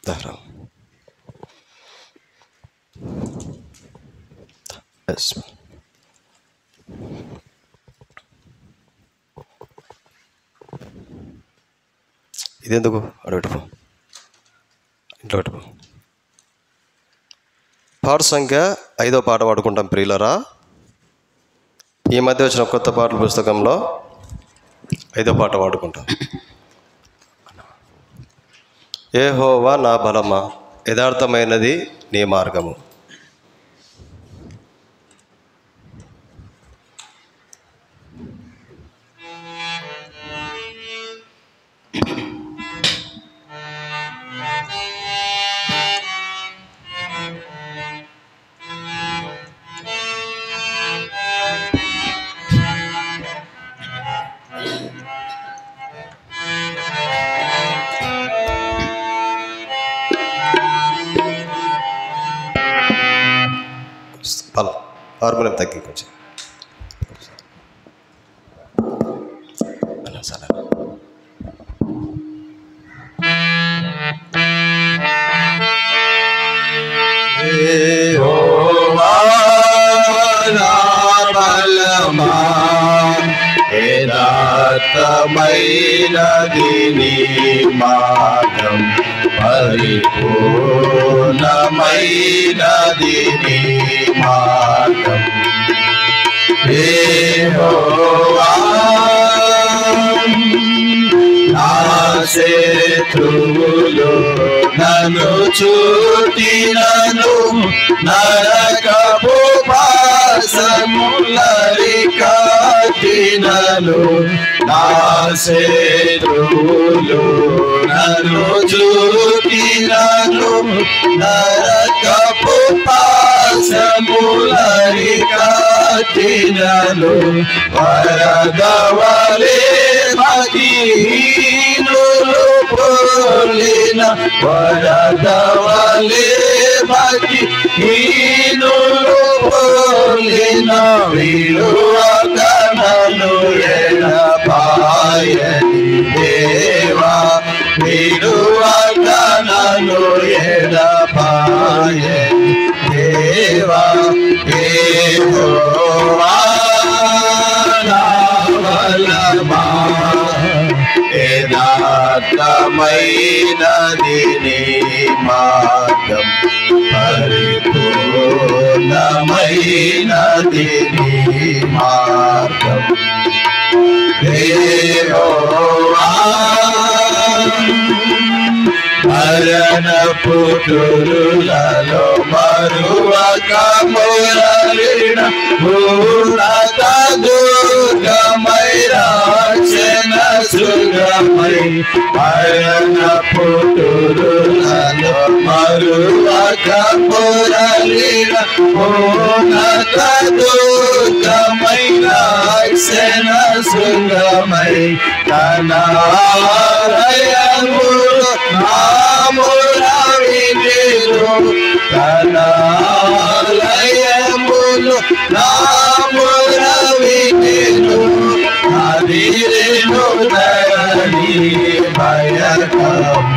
దారం ఇదెందుకు అడగటం ఇంట్లో పెట్టుకో. పాట సంఖ్య 5వ పాట పాడుకుంటాం ప్రియులరా. ఈ మధ్య వచ్చిన కొత్త పాటల పుస్తకంలో 5వ పాట పాడుకుంటాం. యెహోవా నా బలమా, యథార్థమైనది నీ మార్గము. హార్మోనియం తగ్గి కొంచెం సరే. యెహోవా నా బలమా, యథార్థమైనది నీ మార్గం, పరిపూర్ణమైనది నీ మార్గం. యెహోవా నా శత్రువులు నన్ను చుట్టినను, నరకపు పాశములరికట్టినను. నా శత్రువులు నన్ను చుట్టినను, నరకపు పాశములరికట్టినను. వరదవలే భక్తిహీనులు పొర్లిన, వరదవలే భక్తిహీనులు పొర్లిన. విలువక నన్ను ఎడబాయని దేవా, విలువక నన్ను ఎడబాయని దేవా. యెహోవా నా బలమా, యథార్థమైనది నీ మార్గం, పరిపూర్ణమైనది నీ మార్గం. యెహోవా మరణపు తురులలో మరువక మొరలిన, ఉన్నత దుర్గమై రక్షణ శృంగమై. మరణపు తురులలో మరువక మొరలిన, ఉన్నత దుర్గమై రక్షణ శృంగమై. తన ఆలయములో నామురవినిరు, తన ఆలయములో నామురవినిరు. అదిరేను ధరణి భయకంపముచే,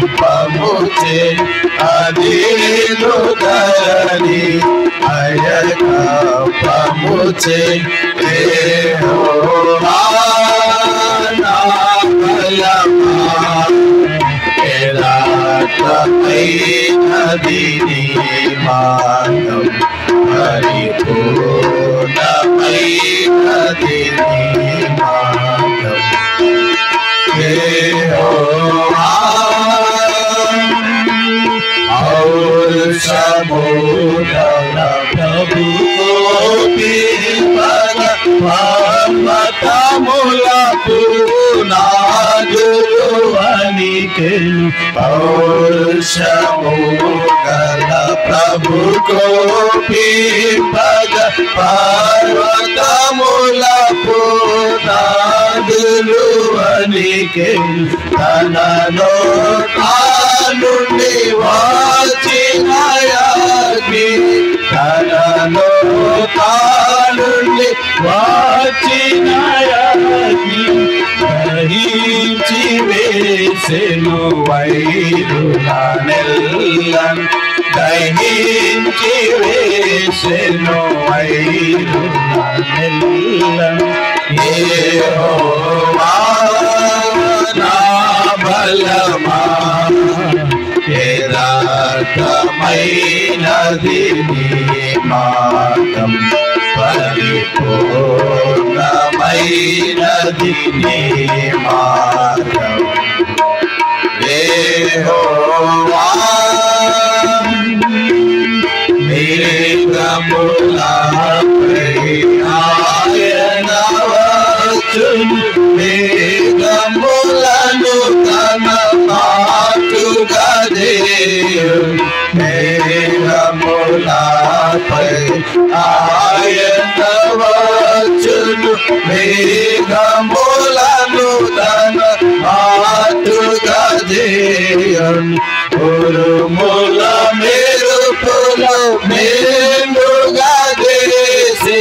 అదిరేను ధరణి భయకంపముచే. యెహోవా నా బలమా, యథార్థమైనది నీ మార్గం, పరిపూర్ణమైనది నీ మార్గం. యెహోవా సముద్ర ప్రభు పర్వతములకు నాదులు వణికెను. పౌరుషము గల ప్రభు కోపింపగ పర్వతములకు నాదులు వణికెను. తన నోట నుండి వచ్చిన అగ్ని, తన నోట నుండి వచ్చిన అగ్ని దహించి వేసెను వైరులనెల్లను దహించి వేసెను వైరులనెల్లను యెహోవా నా బలమా యథార్థమైనది నీ మార్గం పరిపూర్ణమైనది నీ మార్గం యెహోవా మేఘములపై ఆయన వచ్చును మేఘములను తన మాటుగా దేవుడు మేఘములపై ఆయన వచ్చును మేఘములను తన మాటుగా దేవుడు ఉరుముల మెరుపులు మేలుగా చేసి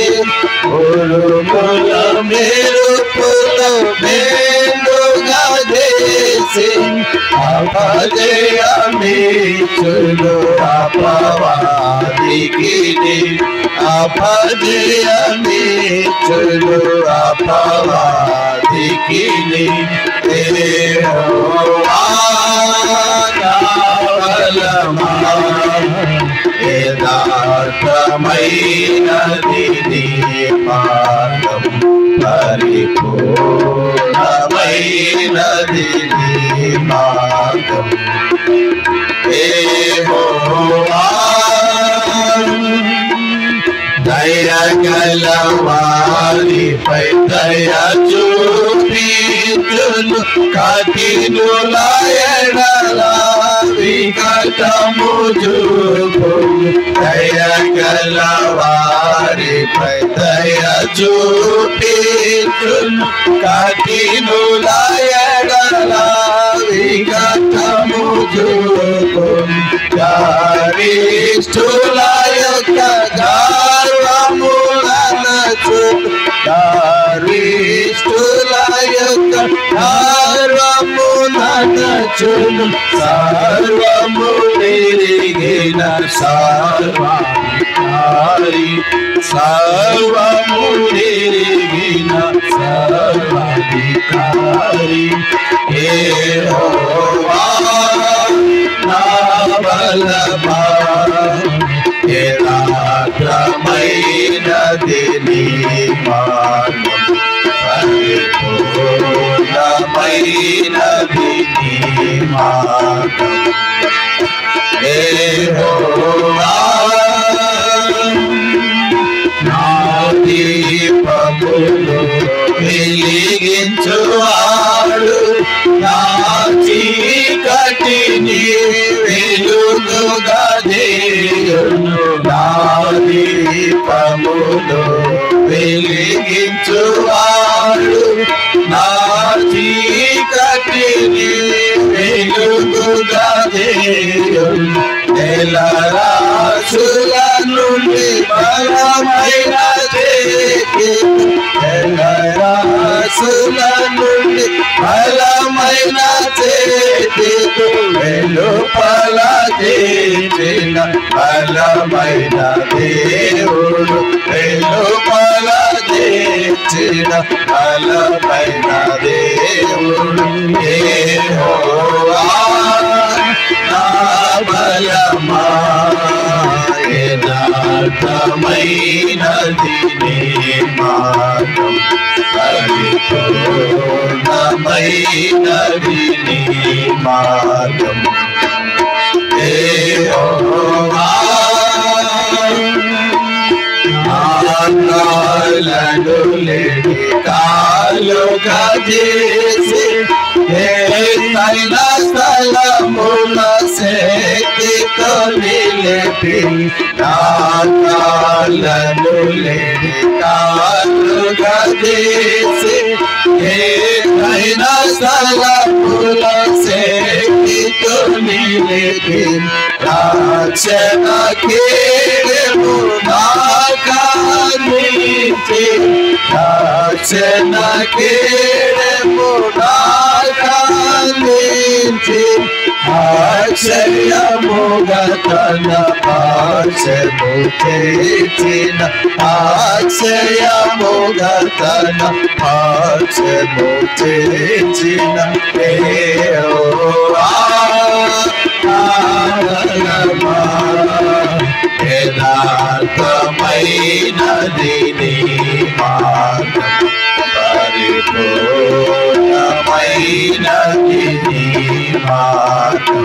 ఉరుముల మెరుపులు మేలుగా చేసి అపజయమిచ్చును అపవాదికి అపజయమిచ్చును అపవాదికి యెహోవా నా బలమా యథార్థమైనది నీ మార్గం పరిపూర్ణమైనది నీ మార్గం యెహోవా దయగల వారిపై దయ చూపించును కఠినుల ఎడల వికటము చూపును దయగల వారిపై దయ చూపించును కఠినుల ఎడల వికటము చూపును గరిష్ఠుల యొక్క గర్వములను గరిష్ఠుల యొక్క గర్వములను సర్వము ఎరిగిన సర్వాధికారి సర్వము ఎరిగిన సర్వాధికారి యెహోవా నా బలమా యథార్థమైనది నీ మార్గం పరిపూర్ణమైనది నీ మార్గం యెహోవా నా దీపములు వెలిగించువాడు నా చీకటిని వెలుగుగా చేయును నా దీపములు వెలిగించువాడు నా చీకటిని వెలుగుగా చేయును నెలరాశుల నుండి బలమైన చేతి నెలరాశుల నుండి బలమైన చేతితో వెలుపల చేసిన బలమైన దేవుడు వెలుపల చేసిన బలమైన దేవుడు యెహోవా నా బలమా యథార్థమైనది నీ మార్గం పరిపూర్ణమైనది నీ మార్గం యెహోవా కాలను లేని కాలుగా చేసి ఎత్తైన స్థలముల శక్తితో నిలిపి నా కాలను లేని కాలుగా చేసి ఎత్తైన స్థలముల శక్తితో నిలిపి రక్షణ కేడము నా కాని రక్షణ కిరీటమునందించి అక్షయముగా తన పాశము చేసిన అక్షయముగా తన పాశము చేసిన యథార్థమైనది నీ మార్గం పరిపూర్ణమైనది నీ మార్గం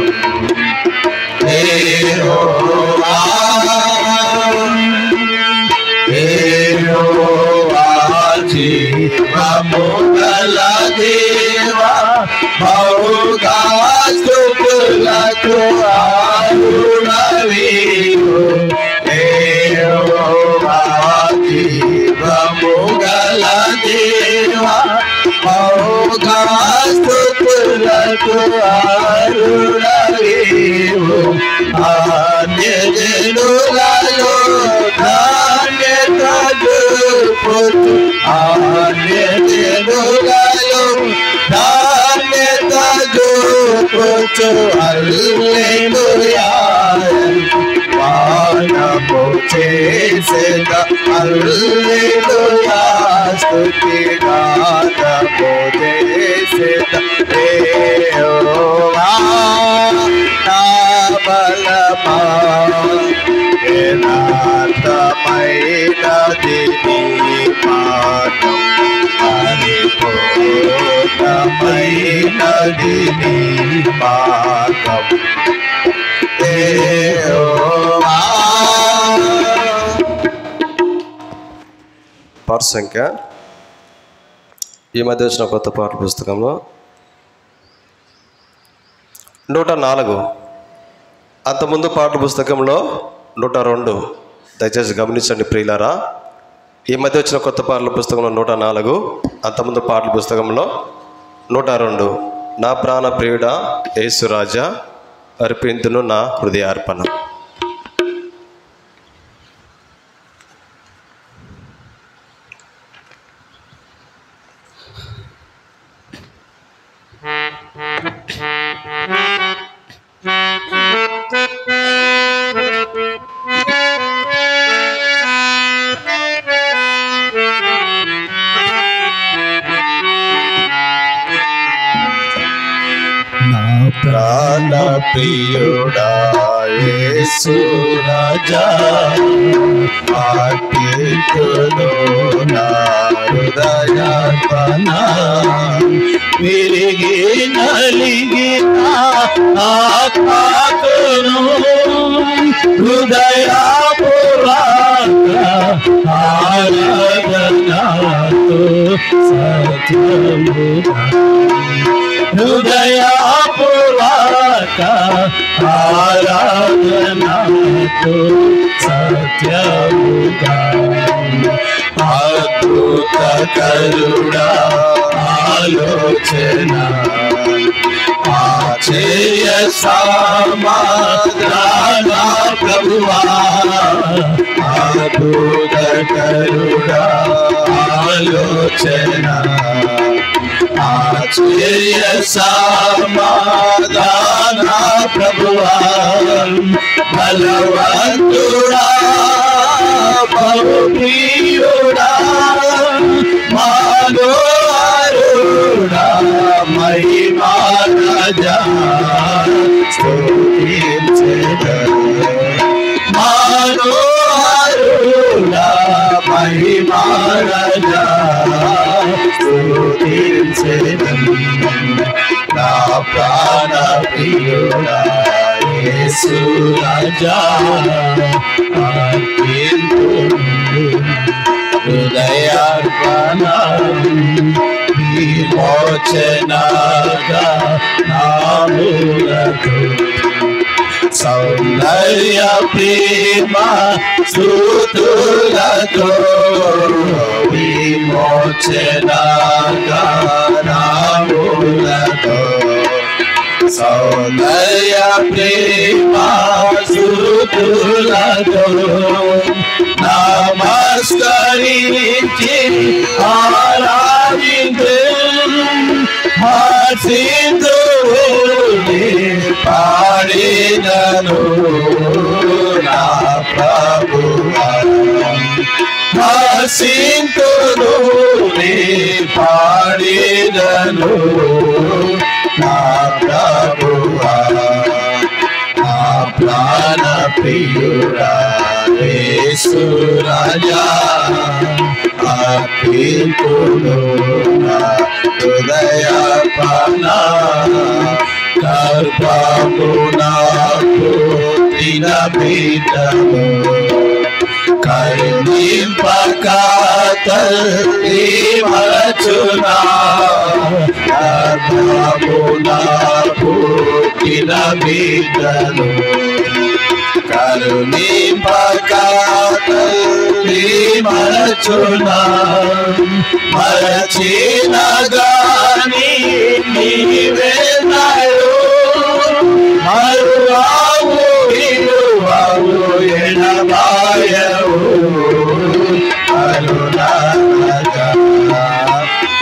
జీవము గల దేవా బహుగా స్తుతులకు ఆరుణవీవు జీవము గల దేవా బహుగా స్తుతులకు ఆరుణవీవు అన్యజనులలో ధాన్యత చూపుతూ అన్యజనులలో ధాన్యత చూపుతూ హల్లెలూయా వానము చేసేద హల్లెలూయా స్తుతి గానము చేసేద యెహోవా నా బలమా యథార్థమైనది నీ మార్గం పరిపూర్ణమైనది నీ మార్గం పాట సంఖ్య ఈ మధ్య వచ్చిన కొత్త పాటల పుస్తకంలో 104. అంతకుముందు పాటల పుస్తకంలో 102. దయచేసి గమనించండి ప్రియులారా. ఈ మధ్య వచ్చిన కొత్త పాటల పుస్తకంలో 104. అంతకుముందు పాటల పుస్తకంలో 102. నా ప్రాణ ప్రియుడా యేసురాజా అర్పింతును నా హృదయార్పణ. ప్రాణ ప్రియుడా యేసు రాజా అర్పింతును నా హృదయార్పణ విరిగి నలిగిన ఆత్మకును హృదయపూర్వక ఆరాధనతో సత్యముగా హృదయపూర్వక ఆరాధనతో సత్యముగా అద్భుత కరుణా ఆలోచన ఆశ్చర్య సమాధాన ప్రభువా అద్భుత కరుణా ఆలోచన ఆశ్చర్య సమాధాన ప్రభువా బలవంతుడా బహుప్రియుడా మనోహరుడా మహిమా రాజా స్తుతించెదను మనోహరుడా మహిమా రాజా స్తుతించెదను నా ప్రాణ ప్రియుడా యేసు రాజా హృదయార్పణ విమోచనగా నాములకు సౌందర్య ప్రేమ స్తుతులతో విమోచనగా నాములకు సౌందర్య ప్రేమ స్తుతులతో నమస్కార మోకరించి ఆరాధించు హర్షింతుని పాడినను నా ప్రభువా హర్షింతును నీ పాడినను నా ప్రభువా నా ప్రాణ ప్రియుడా యేసు రాజా అర్పింతును నా హృదయార్పణ గర్భము నాకు తినబిడ్డను కరుణింపక తల్లి మరచునా గర్భము నాకు తినబిడ్డను కరుణింపక తల్లి మరచునా మరచిన గాని నీవే నాయో మరువావు విలువావు ఎడబాయవు కరుణాగా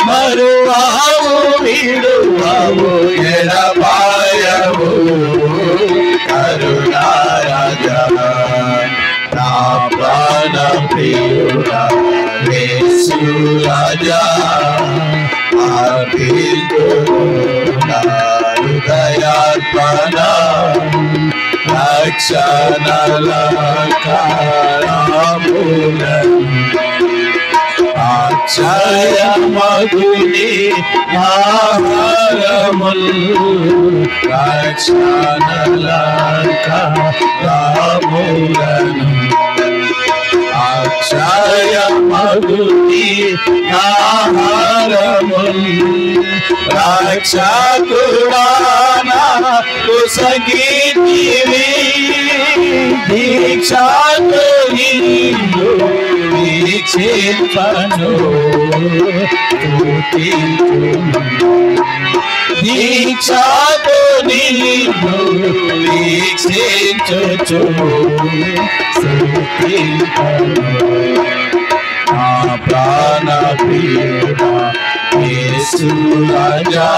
మరువావు విలువావు ఎడబాయవు కరుణారాజా నా ప్రాణ ప్రియుడా యేసు రాజా అర్పింతును నా హృదయార్పణ రక్షణలకారములను అక్షయమగుని ఆహారములు రక్షణలకారములను అక్షయమగుని ఆహారములు రక్షకుడానా కుసగీతివి దీక్షతో నిన్ను దీక్షింపను దీక్షతో నిన్ను దీక్షించుచు నా ప్రాణ ప్రియుడా యేసు రాజా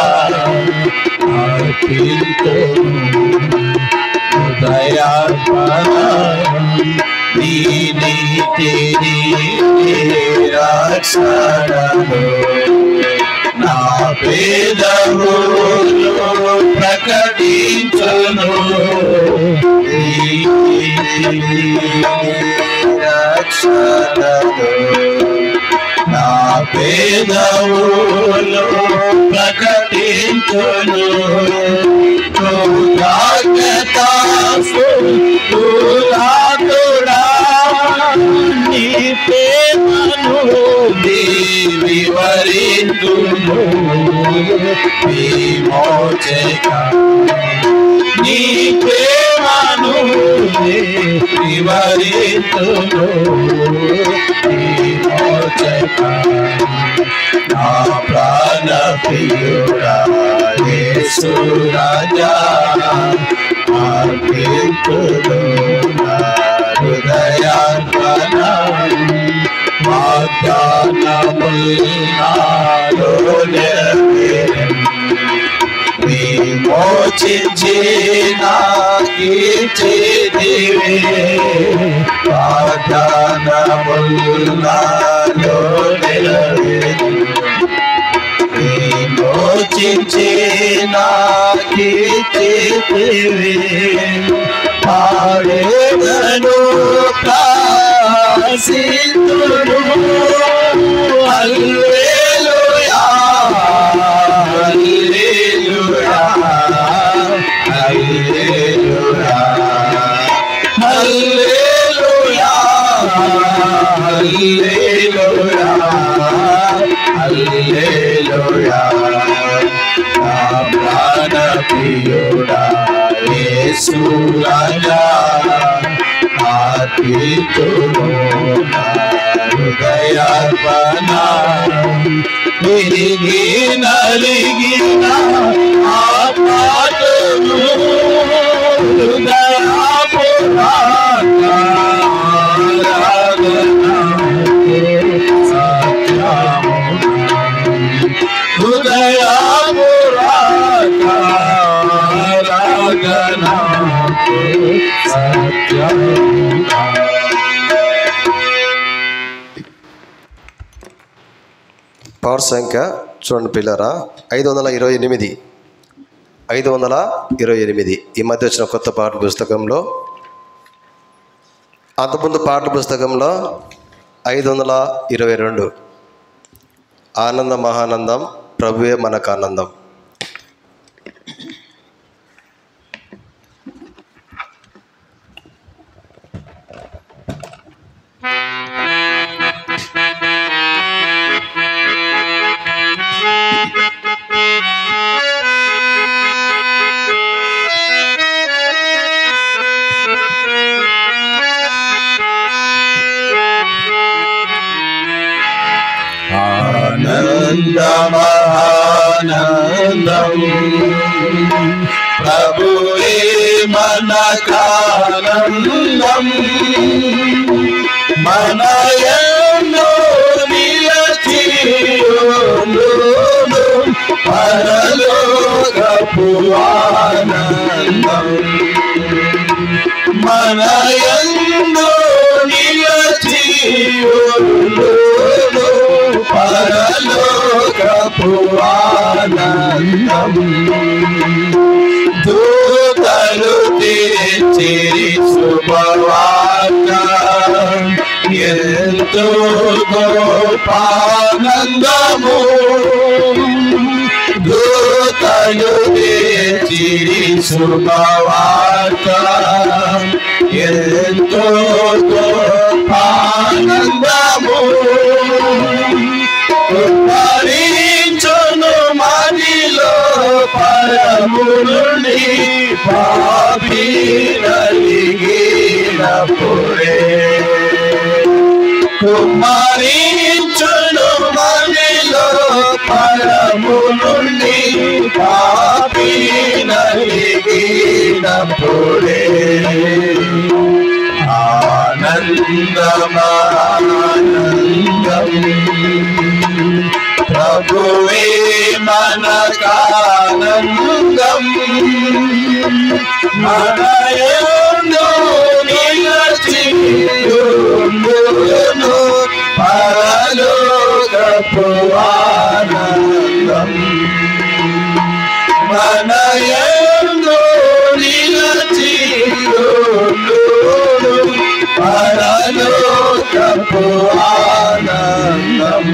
అర్పింతును హృదయార్పణ నీ నీతి రక్షణను నా పేదవులు ప్రకటించును రక్షణను నా పేదవులు ప్రకటించును కృతజ్ఞతాస్తుతుడా నీ ప్రేమను వివరింతును విమోచక నీ ప్రేమను వివరింతును విమోచక నా ప్రాణ ప్రియుడా యేసు రాజా అర్పింతును నా హృదయార్పణ వాగ్దానములు విమోచించి నాకిచ్చితివి వాగ్దానములు విమోచించి నాకిచ్చితివి పాడేదను కాసితును హల్లెలూయా హల్లెలూయా హల్లెలూయా హల్లెలూయా హల్లెలూయా హల్లెలూయా నా ప్రాణ ప్రియుడా యేసు రాజా అర్పింతును నా హృదయార్పణ విరిగి నలిగిన ఆత్మను హృదయాపురాణ సత్యముగా. పవర్ సంఖ్య చూడండి పిల్లరా, 528. 528 ఈ మధ్య వచ్చిన కొత్త పాఠ్య పుస్తకంలో. అంతకుముందు పాఠ్య పుస్తకంలో 522. ఆనందం మహానందం, ప్రభువే మనకు ఆనందం. ఆనందమహానందం ప్రభువే మనకానందం మనయందు నిలచియుండు పరలోకపు ఆనందం మనయందు నిలచియుండు పరలోకపు ఆనందం దూతలు తెచ్చిరి శుభవార్త ఎంతో గొప్ప దూతలు తెచ్చిరి శుభవార్త ఎంతో గొప్ప భరించును మదిలో పరముని పాపి నలిగినప్పుడే కుమ్మరించును మదిలో పరముని పాపి నలిగినప్పుడే ఆనందమానందం ప్రభువే మనకానందం మనయందు నిలచియుండును పరలోకపు ఆనందం మనయందు నిలచియుండును పరలోకపు ఆనందం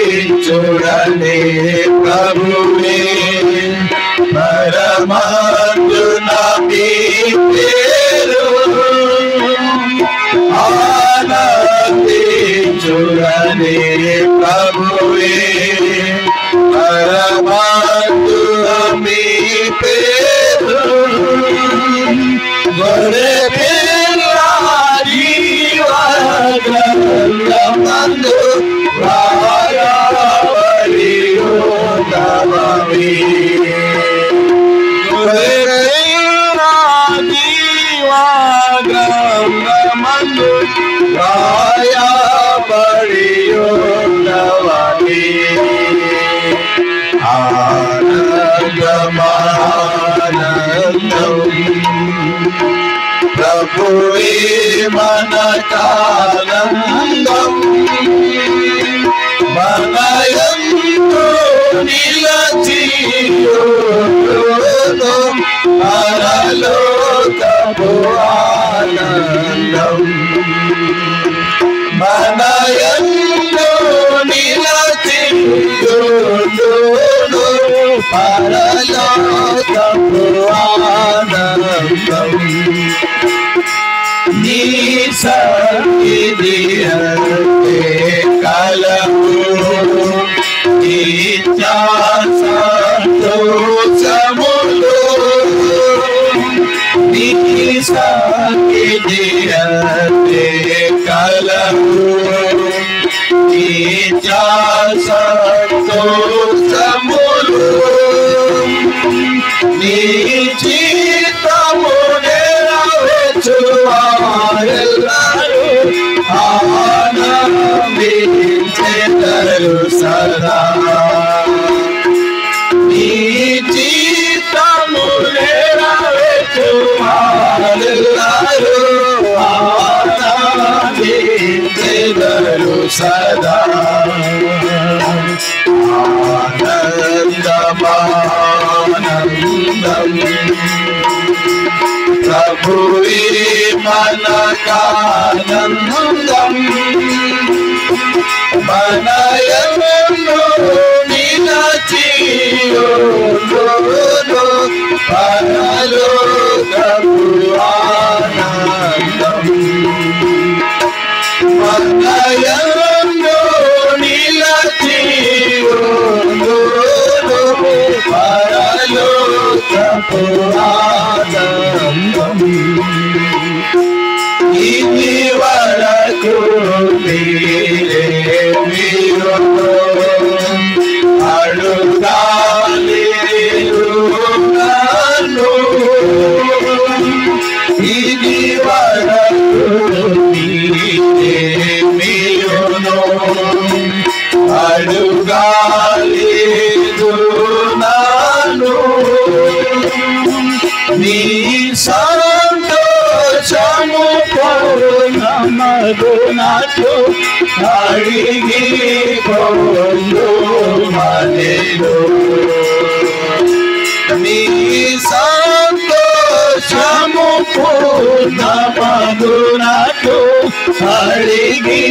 ఆనందించుడనే ప్రభువే పరమాత్మ మీ పేరు ఆనందించుడనే ప్రభువే పరమాత్మ మీ పేరు గొర్రె మందు మందు రాయబడియున్నవని ఆనందమానందం ప్రభువే మనకానందం మనయందు నిలచియుండును పరలోకపు ఆనందం మనయందు నిలచియుండును పరలోకపు ఆనందం నీ సన్నిధియంతే కలవు సంతోషములు నీ సన్నిధియంతే కలవు సంతోషములు నీ చిత్తము నెరవేర్చువారెల్లరూ ఆనందించెదరు సదా నీ చిత్తము ప్రభువే మనకానందం మనయమును నిలచియుండును పరలోకపు ఆనందం మనయమును నిలచియుండును పరలోకపు ఆనందం ఇది వరకు మీరు అడుగాలేదు నన్ను ఇది వరకు మీరు అడుగాలేదు నన్ను నీ సంతోషము పూర్ణమగునట్లు అడిగి పొందుమనెను నీ సంతోషము పూర్ణమగునట్లు అడిగి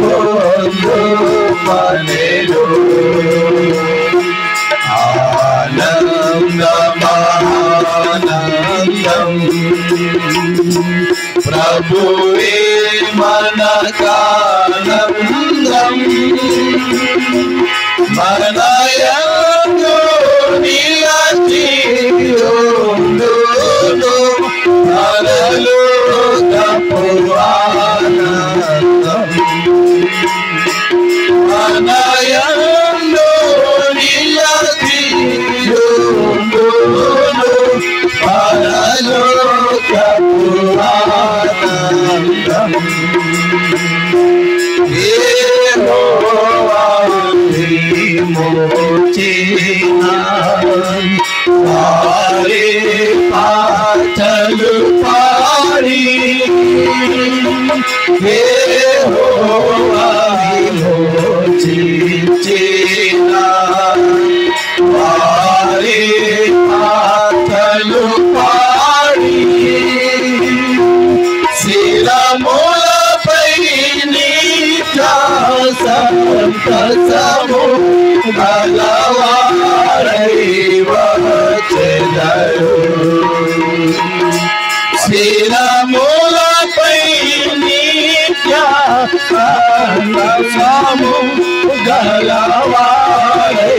పొందుమనెను ఆనందమానందం ప్రభువే మనకానందం మనయందు నిలచియుండును పరలోకపు ఆనందం మనయందు నిలచియుండును పరలోకపు ఆనందం యెహోవా విమోచన వారి పాటలు పాడి యెహోవా విమోచన వారి పాటలు పాడి శిరములపై సంతసము గలవారై వచ్చెదరు శిరములపై సంతసము గలవారై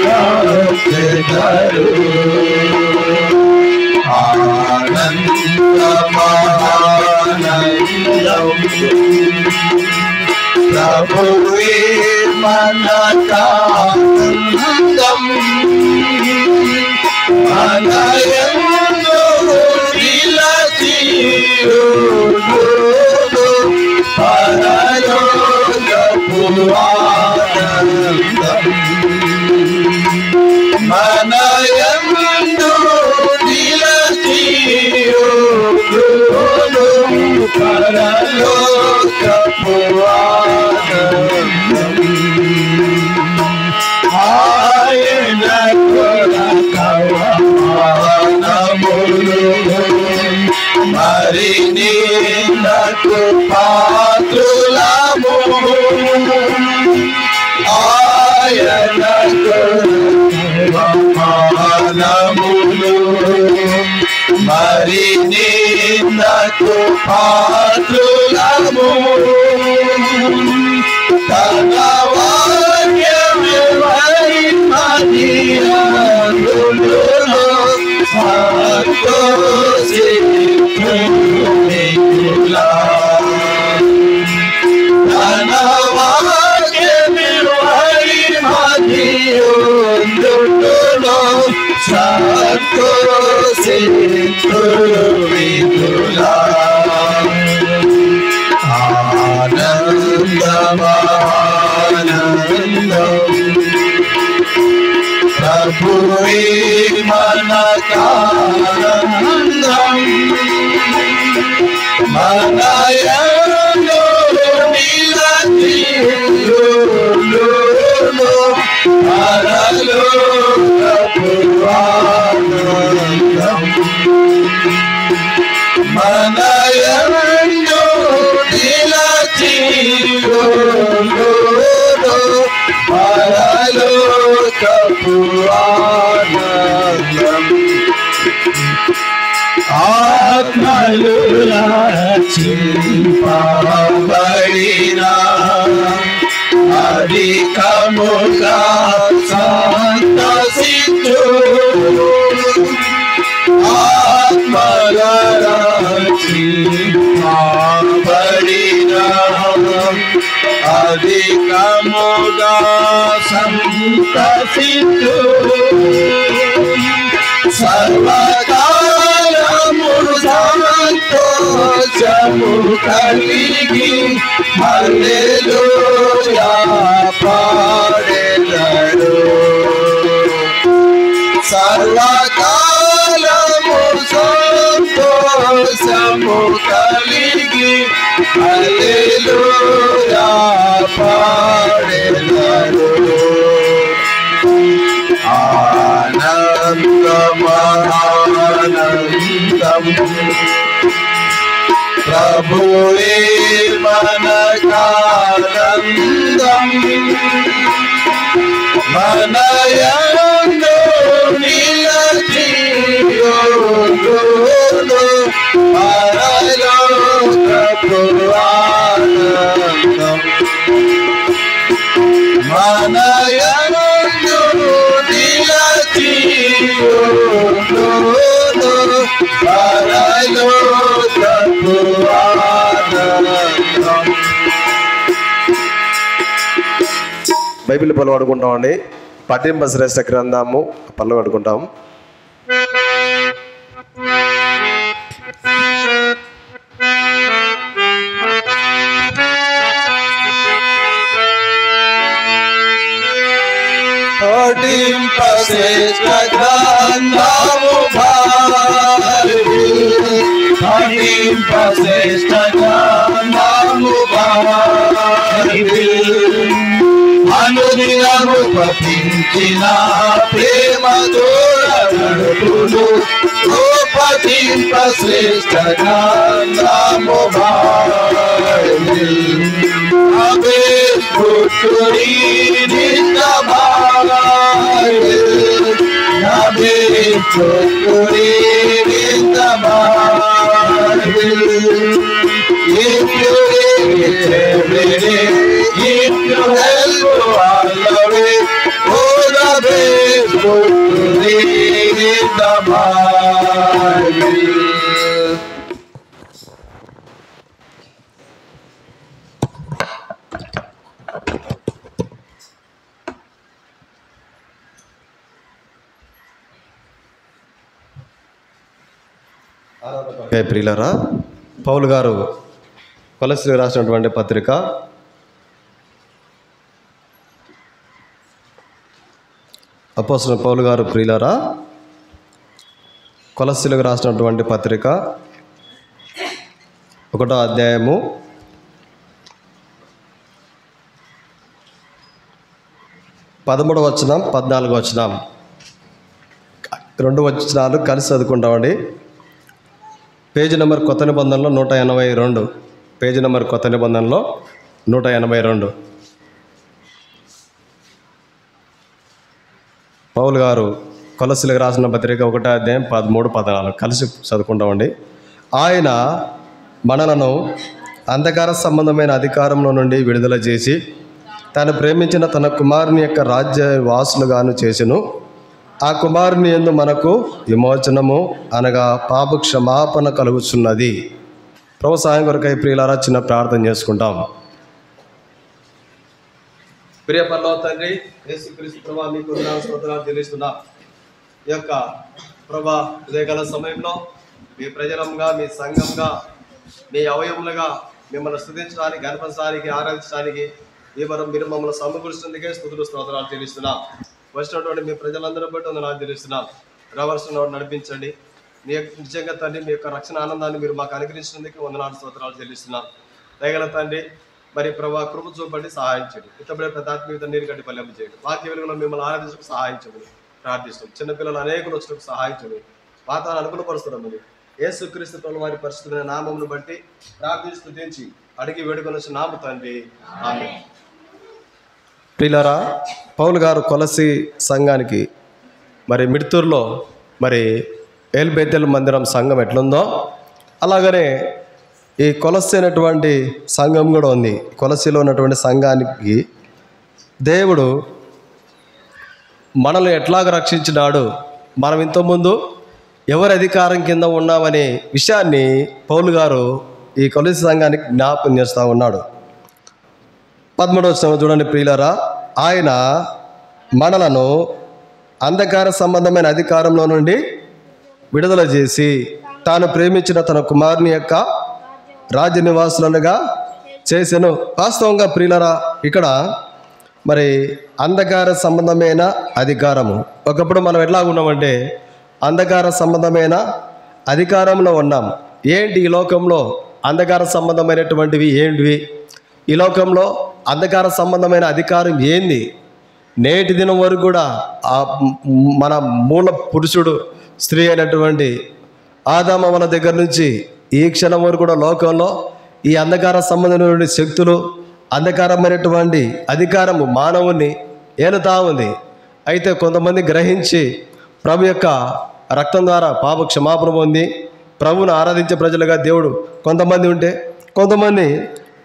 వచ్చెదరు ఆనందమానందం ప్రభువే మనకానందం మనయందు నిలచియుండును పరలోకపు ఆనందం మనయందు నిలచియుండును పరలోకపు ఆనందం ఆయన కొరకవమానములు మరి నీకు పాత్రులము ఆయన కొరకవమానములు మరి నీకు పాత్రులము తన వాక్యమే మహిమదియందును సంతోషించుమిలా తన వాక్యమే మహిమదియందును సంతోషించుమిలా ఆనందమానందం ప్రభువే మనకానందం మనయందు నిలచియుండును పరలోకపు ఆనందం ఆత్మలు రక్షింపబడిన అధికముగా సంతసిస్తూ ఆత్మల రక్షింపబడిన అధికముగా సంతసిస్తూ సర్వకాలములు సంతోషము కలిగి హల్లెలూయా పాడెదరు. సర్వకాలము సంతోషము కలిగి హల్లెలూయా పాడెదరు. ఆనందమానందం ప్రభువే మనకానందం మనయందు నిలచియుండు పరలోకపు ఆనందం మనయందు నిలచియుండు పరలోకపు ఆనందం. బైబిల్ పనులు పడుకుంటామండి. పఠింప శ్రేష్ఠ గ్రంథము పనులు పడుకుంటాం. పఠింప శ్రేష్ఠ గ్రంథము పఠింప శ్రేష్ఠ గ్రంథము అనుదినము పఠించిన ప్రేమతో నడుపును పఠింప శ్రేష్ఠ గ్రంథము అబే పుత్రుడి అబే పుత్రుడి if you help all the way, oh the best book to read in the Bible. ప్రియులారా, పౌలు గారు కొలస్సీలకు రాసినటువంటి పత్రిక అపోస్తలుడైన పౌలు గారు ప్రియులారా కొలస్సీలకు రాసినటువంటి పత్రిక 1వ అధ్యాయము 13వ వచనం 14వ వచనం 2 వచనాలు కలిసి చదువుకుంటామండి. పేజీ నెంబర్ కొత్త నిబంధనలో 182. పేజీ నెంబర్ కొత్త నిబంధనలో 182. పౌలు గారు కొలస్సీలకు రాసిన పత్రిక 1వ అధ్యాయం 13, 14 కలిసి చదువుకుంటామండి. ఆయన మనలను అంధకార సంబంధమైన అధికారంలో నుండి విడుదల చేసి తాను ప్రేమించిన తన కుమారుని యొక్క రాజ్య వాసులుగాను చేసెను. ఆ కుమారుని యందు మనకు విమోచనము అనగా పాప క్షమాపణ కలుగుతున్నది. ప్రభు సాయం కొరకై ప్రియులారా చిన్న ప్రార్థన చేసుకుంటాం. ప్రియ పరలోక తండ్రి యేసుక్రీస్తు ప్రభా మీకు స్తోత్రాలు చెల్లిస్తున్నా. ఈ యొక్క ప్రభా ఉదయకాల సమయంలో మీ ప్రజలంగా మీ సంఘంగా మీ అవయములుగా మిమ్మల్ని స్తుతించడానికి గణపరచడానికి ఆరాధించడానికి మీరు మమ్మల్ని సమకూర్చినందుకే స్తుతులు స్తోత్రాలు చెల్లిస్తున్నాం. వచ్చినటువంటి మీ ప్రజలందరూ బట్టి నాకు తెలుస్తున్నాం. రావాల్సిన నడిపించండి. నిజంగా తండ్రి మీ యొక్క రక్షణ ఆనందాన్ని మీరు మాకు అనుగ్రహించినందుకు 104 స్తోత్రాలు చెల్లిస్తున్నాం. దయగల తండ్రి మరి ప్రభా కృప చూపండి, సహాయించండి. ఇతబడే ప్రతాత్మిక నీరు గడ్డి పల్లెం చేయండి. వాక్య వెలుగులో మిమ్మల్ని ఆరాధించడానికి సహాయించమని ప్రార్థిస్తాం. చిన్నపిల్లలు అనేకులు వచ్చినకు సహాయించమని వాతావరణం అనుకూలపరుస్తున్నామని యేసుక్రీస్తు ప్రభువు వారి పరిశుద్ధమైన నామమును బట్టి ప్రార్థిస్తూ దించి అడిగి వేడుకొని వచ్చిన నామ తండ్రి ఆమేన్. ప్రియులారా, పౌలు గారు కొలస్సీ సంఘానికి మరి మిడ్తూరులో మరి ఏల్ బేతేల్ మందిరం సంఘం ఎట్లుందో అలాగనే ఈ కొలస్సీ అనేటువంటి సంఘం కూడా ఉంది. కొలస్సీలో ఉన్నటువంటి సంఘానికి దేవుడు మనల్ని ఎట్లాగ రక్షించినాడు, మనం ఇంతకుముందు ఎవరి అధికారం కింద ఉన్నామనే విషయాన్ని పౌలు గారు ఈ కొలస్సీ సంఘానికి జ్ఞాపకం చేస్తూ ఉన్నాడు. 13వ వచనం చూడండి ప్రియులారా, ఆయన మనలను అంధకార సంబంధమైన అధికారంలో నుండి విడుదల చేసి తాను ప్రేమించిన తన కుమారుని యొక్క రాజ్య నివాసులుగా చేసెను. వాస్తవంగా ప్రియులారా, ఇక్కడ మరి అంధకార సంబంధమైన అధికారము, ఒకప్పుడు మనం ఎట్లా ఉన్నామంటే అంధకార సంబంధమైన అధికారంలో ఉన్నాం. ఏంటి ఈ లోకంలో అంధకార సంబంధమైనటువంటివి ఏంటివి? ఈ లోకంలో అంధకార సంబంధమైన అధికారం ఏంది? నేటి దినం వరకు కూడా మన మూల పురుషుడు స్త్రీ అయినటువంటి ఆదామవల దగ్గర నుంచి ఈ క్షణం వరకు కూడా లోకంలో ఈ అంధకార సంబంధమైనటువంటి శక్తులు, అంధకారమైనటువంటి అధికారము మానవుని ఏలుతా ఉంది. అయితే కొంతమంది గ్రహించి ప్రభు యొక్క రక్తం ద్వారా పాప క్షమాపణ పొంది ప్రభువును ఆరాధించే ప్రజలుగా దేవుడు కొంతమంది ఉంటే, కొంతమంది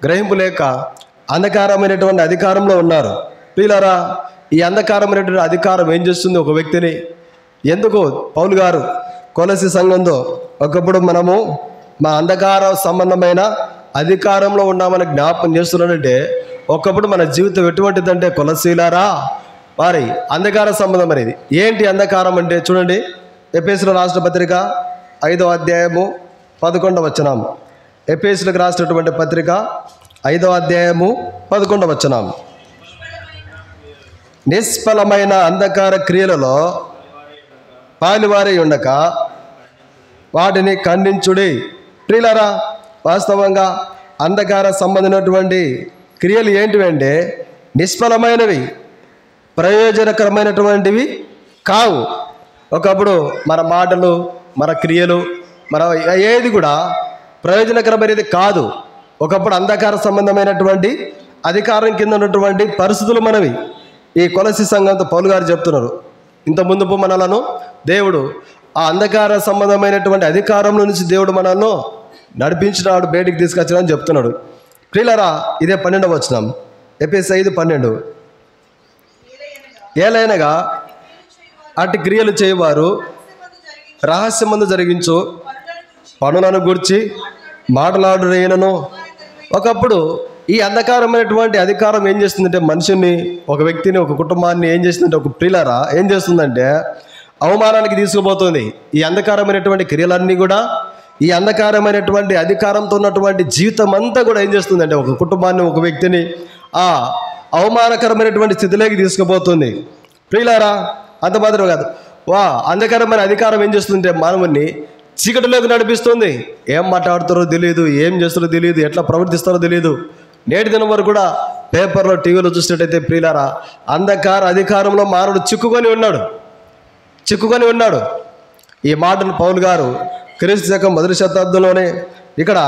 గ్రహింపు లేక అంధకారమైనటువంటి అధికారంలో ఉన్నారు. ప్రియులారా, ఈ అంధకారమైనటువంటి అధికారం ఏం చేస్తుంది ఒక వ్యక్తిని? ఎందుకు పౌలు గారు కొలస్సీ సంఘంతో ఒకప్పుడు మనము మా అంధకార సంబంధమైన అధికారంలో ఉన్నామని జ్ఞాపకం చేస్తున్నాడంటే, ఒకప్పుడు మన జీవితం ఎటువంటిదంటే కొలస్సీలారా వారి అంధకార సంబంధం అనేది ఏంటి? అంధకారం అంటే చూడండి, ఎఫెసీయులకు రాసిన పత్రిక 5వ అధ్యాయము 11వ వచనం. ఎఫెసీయులకు రాసినటువంటి పత్రిక 5వ అధ్యాయము 11వ వచనం. నిష్ఫలమైన అంధకార క్రియలలో పాలివారై ఉండక వాటిని ఖండించుడి. ప్రియులారా, వాస్తవంగా అంధకార సంబంధమైనటువంటి క్రియలు ఏంటివంటే నిష్ఫలమైనవి, ప్రయోజనకరమైనటువంటివి కావు. ఒకప్పుడు మన మాటలు, మన క్రియలు, మన ఏది కూడా ప్రయోజనకరమైనది కాదు. ఒకప్పుడు అంధకార సంబంధమైనటువంటి అధికారం కింద ఉన్నటువంటి పరిస్థితులు మనవి. ఈ కొలస్సీ సంఘంతో పౌలు గారు చెప్తున్నారు, ఇంత ముందుపు మనలను దేవుడు ఆ అంధకార సంబంధమైనటువంటి అధికారంలో నుంచి దేవుడు మనల్ని నడిపించినాడు, బయటికి తీసుకొచ్చినాడని చెప్తున్నాడు. ప్రియులారా, ఇదే 12వ వచనం, ఎఫెసీయులు 5:12. ఏలైనగా అటు క్రియలు చేయవారు రహస్యమందు జరిగించు పనులను గూర్చి మాట్లాడునను. ఒకప్పుడు ఈ అంధకారమైనటువంటి అధికారం ఏం చేస్తుందంటే మనిషిని, ఒక వ్యక్తిని, ఒక కుటుంబాన్ని ఏం చేస్తుందంటే, ఒక ప్రియులారా ఏం చేస్తుందంటే అవమానానికి తీసుకుపోతుంది. ఈ అంధకారమైనటువంటి క్రియలన్నీ కూడా, ఈ అంధకారమైనటువంటి అధికారంతో ఉన్నటువంటి జీవితం అంతా కూడా ఏం చేస్తుందంటే ఒక కుటుంబాన్ని, ఒక వ్యక్తిని ఆ అవమానకరమైనటువంటి స్థితిలోకి తీసుకుపోతుంది. ప్రియులారా, అంత మాత్రం కాదు, అంధకారమైన అధికారం ఏం చేస్తుందంటే మానవుని చీకటిలోకి నడిపిస్తుంది. ఏం మాట్లాడుతారో తెలియదు, ఏం చేస్తారో తెలియదు, ఎట్లా ప్రవర్తిస్తారో తెలియదు. నేటి దినం వరకు కూడా పేపర్లో, టీవీలో చూసినట్టయితే ప్రియులారా, అంధకార అధికారంలో మానవుడు చిక్కుకొని ఉన్నాడు. ఈ మాటను పౌలు గారు క్రీస్తు శకం 1వ శతాబ్దంలోనే ఇక్కడ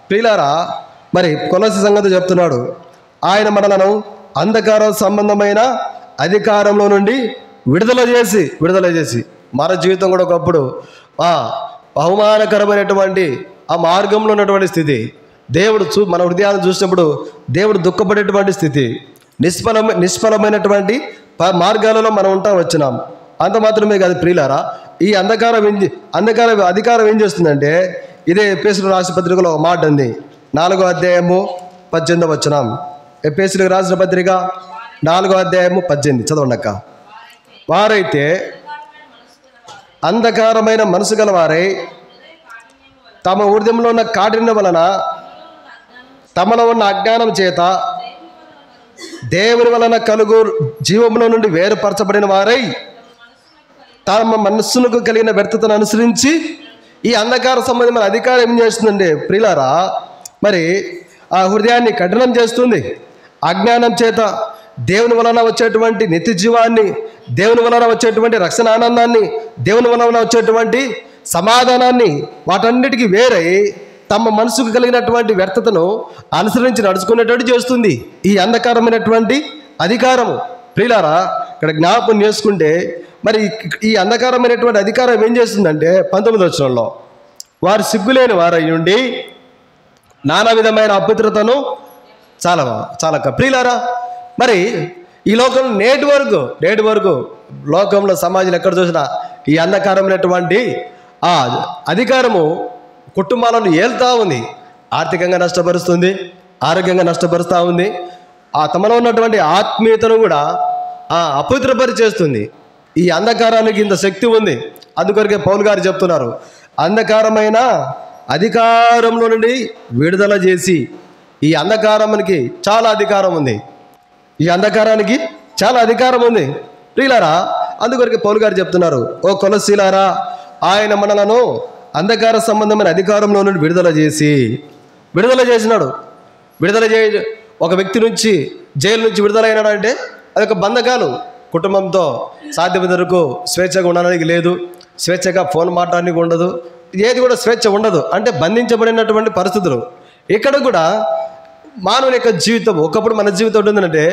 ప్రియులారా మరి కొలస్సీ సంగతి చెప్తున్నాడు. ఆయన మనలను అంధకార సంబంధమైన అధికారంలో నుండి విడుదల చేసి మన జీవితం కూడా ఒకప్పుడు అవమానకరమైనటువంటి ఆ మార్గంలో ఉన్నటువంటి స్థితి, దేవుడు మన హృదయాన్ని చూసినప్పుడు దేవుడు దుఃఖపడేటువంటి స్థితి, నిష్ఫలమైనటువంటి మార్గాలలో మనం వచ్చినాం. అంత మాత్రమే కాదు ప్రియులారా, ఈ అధికారం ఏం చేస్తుందంటే, ఇదే ఎఫెసీయులకు రాసిన పత్రికలో ఒక మాట ఉంది, 4వ అధ్యాయము 18వ వచనం. ఎఫెసీయులకు రాసిన పత్రిక 4వ అధ్యాయము 18 చదవండక్క. వారైతే అంధకారమైన మనసు గల వారై తమ హృదయంలో ఉన్న కాఠిన్యం వలన, తమలో ఉన్న అజ్ఞానం చేత దేవుని వలన కలుగు జీవంలో నుండి వేరుపరచబడిన వారై తమ మనస్సులకు కలిగిన వ్యర్థతను అనుసరించి ఈ అంధకార సంబంధమైన అధికారం ఏం చేస్తుందండి ప్రియులారా, మరి ఆ హృదయాన్ని కఠినం చేస్తుంది. అజ్ఞానం చేత దేవుని వలన వచ్చేటువంటి నిత్య జీవాన్ని, దేవుని వలన వచ్చేటువంటి రక్షణ ఆనందాన్ని, దేవుని వలన వచ్చేటువంటి సమాధానాన్ని, వాటన్నిటికీ వేరై తమ మనసుకు కలిగినటువంటి వ్యర్థతను అనుసరించి నడుచుకునేటట్టు చేస్తుంది ఈ అంధకారమైనటువంటి అధికారము. ప్రియులారా, ఇక్కడ జ్ఞాపకం చేసుకుంటే మరి ఈ అంధకారమైనటువంటి అధికారం ఏం చేస్తుందంటే 19వ వచనంలో వారు సిగ్గులేని వారయ్యుండి నానా విధమైన అపవిత్రతను చాలక ప్రియులారా, మరి ఈ లోకంలో నేటి వరకు లోకంలో సమాజంలో ఎక్కడ చూసినా ఈ అంధకారమైనటువంటి ఆ అధికారము కుటుంబాలను ఏల్తా ఉంది. ఆర్థికంగా నష్టపరుస్తుంది, ఆరోగ్యంగా నష్టపరుస్తూ ఉంది. ఆ తమలో ఉన్నటువంటి ఆత్మీయతను కూడా అపవిత్రపరిచేస్తుంది. ఈ అంధకారానికి ఇంత శక్తి ఉంది. అందుకొరకే పౌలు గారు చెప్తున్నారు, అంధకారమైన అధికారంలో నుండి విడుదల చేసి, ఈ అంధకారానికి చాలా అధికారం ఉంది. ఈ అంధకారానికి చాలా అధికారం ఉంది ప్రియులారా. అందుకొరకే పౌలు గారు చెప్తున్నారు, ఓ కొలసీలారా, ఆయన మనలను అంధకార సంబంధమైన అధికారంలో నుండి విడుదల చేసినాడు. ఒక వ్యక్తి నుంచి జైలు నుంచి విడుదలైనాడు అంటే అదొక బంధకాలు. కుటుంబంతో సాధ్యమైనంత వరకు స్వేచ్ఛగా ఉండడానికి లేదు, స్వేచ్ఛగా ఫోన్ మాట్లాడడానికి ఉండదు, ఏది కూడా స్వేచ్ఛ ఉండదు. అంటే బంధించబడినటువంటి పరిస్థితులు. ఇక్కడ కూడా మానవుని యొక్క జీవితం ఒకప్పుడు మన జీవితం ఉంటుందంటే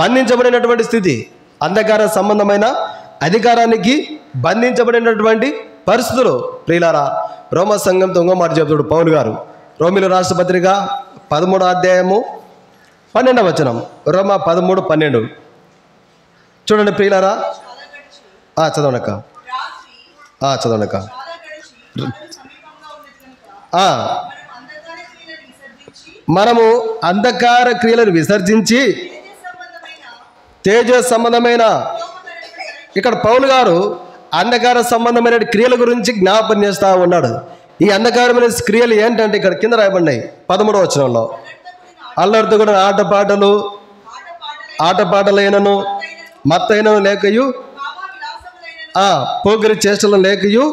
బంధించబడినటువంటి స్థితి. అంధకార సంబంధమైన అధికారానికి బంధించబడినటువంటి పరిస్థితులు ప్రియులారా. రోమా సంఘంతో ఇంకో మాట చెప్తాడు పౌలు గారు. రోమిల రాష్ట్ర పత్రిక 13వ అధ్యాయము 12వ వచనం. రోమా 13:12 చూడండి ప్రియులారా. చదవనక్క. మనము అంధకార క్రియలను విసర్జించి తేజ సంబంధమైన, ఇక్కడ పౌలు గారు అంధకార సంబంధమైన క్రియల గురించి జ్ఞాపకం చేస్తూ ఉన్నాడు. ఈ అంధకారమైన క్రియలు ఏంటంటే ఇక్కడ కింద రాయబడినాయి 13వ వచనంలో. అల్లరితో కూడా ఆటపాటలైనను మత్తైనను లేకయు, పోగిరి చేష్టలు లేకయు,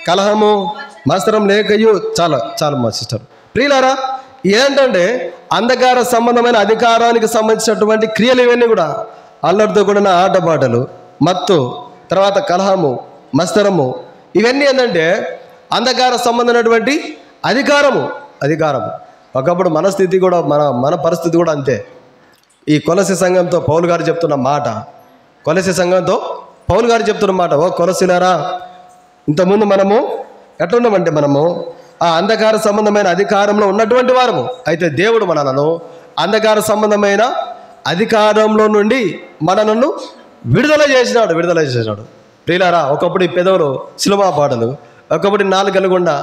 కలహము మత్సరం లేకయు. చాలా మా సిస్టర్ ప్రియులారా, ఏంటంటే అంధకార సంబంధమైన అధికారానికి సంబంధించినటువంటి క్రియలు ఇవన్నీ కూడా అల్లరితో కూడిన ఆటపాటలు, మత్తు, తర్వాత కలహము, మత్సరము, ఇవన్నీ ఏంటంటే అంధకార సంబంధమైనటువంటి అధికారము. ఒకప్పుడు మన స్థితి కూడా మన పరిస్థితి కూడా అంతే. ఈ కొలసి సంఘంతో పౌలు గారు చెప్తున్న మాట, ఓ కొలసిలారా, ఇంతకుముందు మనము ఎట్లున్నామంటే మనము ఆ అంధకార సంబంధమైన అధికారంలో ఉన్నటువంటి వారము. అయితే దేవుడు మనలను అంధకార సంబంధమైన అధికారంలో నుండి మనలను విడుదల చేసినాడు ప్రియులారా. ఒకప్పుడు ఈ పెదవులు సినిమా పాటలు, ఒకప్పుడు నాలుగలు గుండా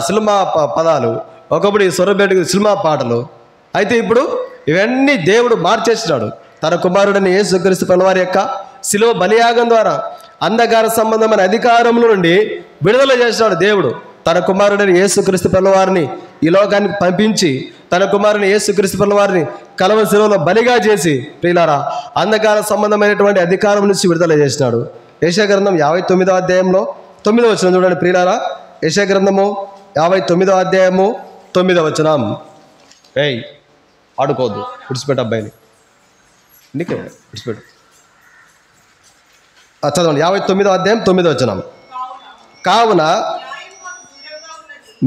సినిమా పదాలు, ఒకప్పుడు ఈ స్వరబేట సినిమా పాటలు. అయితే ఇప్పుడు ఇవన్నీ దేవుడు మార్చేసినాడు. తన కుమారుడిని యేసుక్రీస్తు ప్రభువారి యొక్క శిలువ బలియాగం ద్వారా అంధకార సంబంధమైన అధికారంలో నుండి విడుదల చేసినాడు దేవుడు. తన కుమారుడిని యేసుక్రీస్తు ప్రభువారిని ఈ లోకానికి పంపించి, తన కుమారుని యేసుక్రీస్తు ప్రభువారిని కలవరి శిలువలో బలిగా చేసి ప్రియులారా అంధకార సంబంధమైనటువంటి అధికారం నుంచి విడుదల చేసినాడు. యెషయా గ్రంథం 59వ అధ్యాయంలో 9వ వచనం చూడండి ప్రియులారా. యెషయా గ్రంథము 59వ అధ్యాయము 9వ వచనం. ఆడుకోవద్దు, విడిచిపెట్టు అబ్బాయిని, నీకే విడిచిపెట్టు. చదవండి. 59వ అధ్యాయం 9వ వచనం. కావున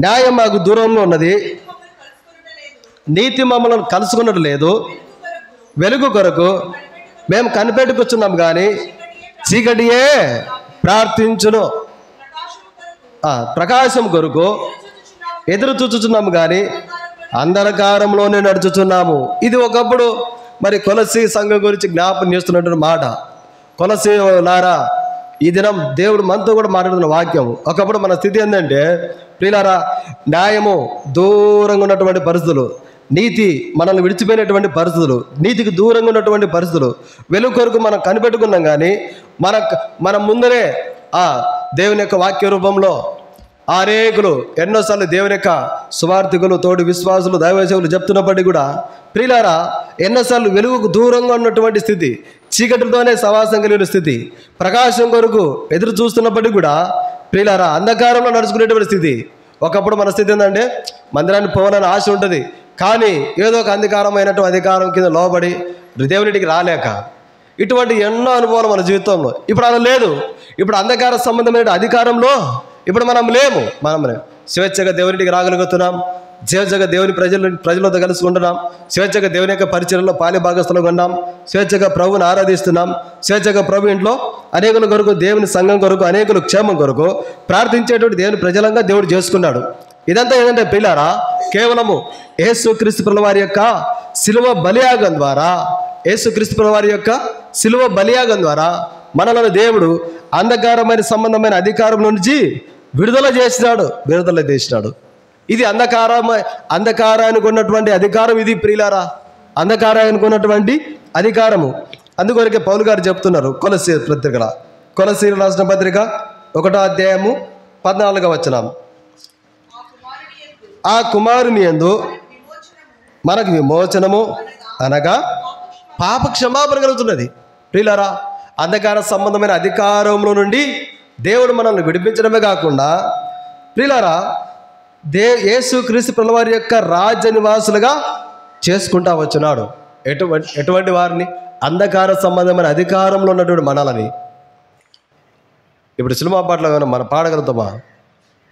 న్యాయం మాకు దూరంలో ఉన్నది, నీతి మమ్మల్ని కలుసుకున్నట్టు లేదు. వెలుగు కొరకు మేము కనిపెట్టుకొచ్చున్నాం కానీ చీకటియే ప్రార్థించును. ప్రకాశం కొరకు ఎదురు చూచుచున్నాము కానీ అంధకారంలోనే నడుచుచున్నాము. ఇది ఒకప్పుడు మరి కొలసి సంఘం గురించి జ్ఞాపకం చేస్తున్నటువంటి మాట. కొలసి లారా, ఈ దినం దేవుడు మనతో కూడా మాట్లాడుతున్న వాక్యం. ఒకప్పుడు మన స్థితి ఏంటంటే ప్రియులారా, న్యాయము దూరంగా ఉన్నటువంటి పరిస్థితులు, నీతి మనల్ని విడిచిపోయినటువంటి పరిస్థితులు, నీతికి దూరంగా ఉన్నటువంటి పరిస్థితులు, వెలుగు కొరకు మనం కనిపెట్టుకున్నాం కానీ మన ముందరే దేవుని యొక్క వాక్య రూపంలో అనేకులు ఎన్నోసార్లు దేవుని యొక్క సువార్థికులు, తోటి విశ్వాసులు, దైవసేవకులు చెప్తున్నప్పటికీ కూడా ప్రియులారా ఎన్నోసార్లు వెలుగుకు దూరంగా ఉన్నటువంటి స్థితి, చీకటితోనే సవాసం కలిగిన స్థితి, ప్రకాశం కొరకు ఎదురు చూస్తున్నప్పటికీ కూడా ప్రియులారా అంధకారంలో నడుచుకునేటువంటి స్థితి. ఒకప్పుడు మన స్థితి ఏంటంటే మందిరానికి పోవాలని ఆశ ఉంటుంది, కానీ ఏదో ఒక అంధకారమైనటువంటి అధికారం కింద లోబడి దేవునిటికి రాలేక, ఇటువంటి ఎన్నో అనుభవాలు మన జీవితంలో. ఇప్పుడు అలా లేదు. ఇప్పుడు అంధకార సంబంధమైన అధికారంలో ఇప్పుడు మనం లేము. స్వేచ్ఛగా దేవునిటికి రాగలుగుతున్నాం, స్వేచ్ఛగా దేవుని ప్రజలతో కలుసుకుంటున్నాం, స్వేచ్ఛగా దేవుని యొక్క పరిచయంలో పాలి భాగస్థులుగా ఉన్నాం, స్వేచ్ఛగా ప్రభువుని ఆరాధిస్తున్నాం, స్వేచ్ఛగా ప్రభు ఇంట్లో అనేకుల కొరకు, దేవుని సంఘం కొరకు, అనేకుల క్షేమం కొరకు ప్రార్థించేటువంటి దేవుని ప్రజలంగా దేవుడు చేసుకున్నాడు. ఇదంతా ఏంటంటే ప్రియులారా, కేవలము యేసుక్రీస్తు ప్రభుల వారి యొక్క శిలువ బలియాగం ద్వారా, యేసుక్రీస్తు ప్రభుల వారి యొక్క శిలువ బలియాగం ద్వారా మనలను దేవుడు అంధకారమైన సంబంధమైన అధికారం నుంచి విడుదల చేసినాడు. ఇది అంధకారానికి ఉన్నటువంటి అధికారం. ఇది ప్రియులారా, అంధకారానికి ఉన్నటువంటి అధికారము. అందుకొరకే పౌలు గారు చెప్తున్నారు కొలస్సీలు రాసిన పత్రిక 1వ అధ్యాయము 14వ వచనం, ఆ కుమారుని యందు మనకు విమోచనము అనగా పాప క్షమాపణ కలుగుతున్నది. ప్రియులారా, అంధకార సంబంధమైన అధికారంలో నుండి దేవుడు మనల్ని విడిపించడమే కాకుండా ప్రియులారా, యేసుక్రీస్తు ప్రభుల వారి యొక్క రాజ్య నివాసులుగా చేసుకుంటా వచ్చినాడు. ఎటువంటి వారిని? అంధకార సంబంధమైన అధికారంలో ఉన్నటువంటి మనలని. ఇప్పుడు సినిమా పాటలు ఏమైనా మనం పాడగలుగుతామా?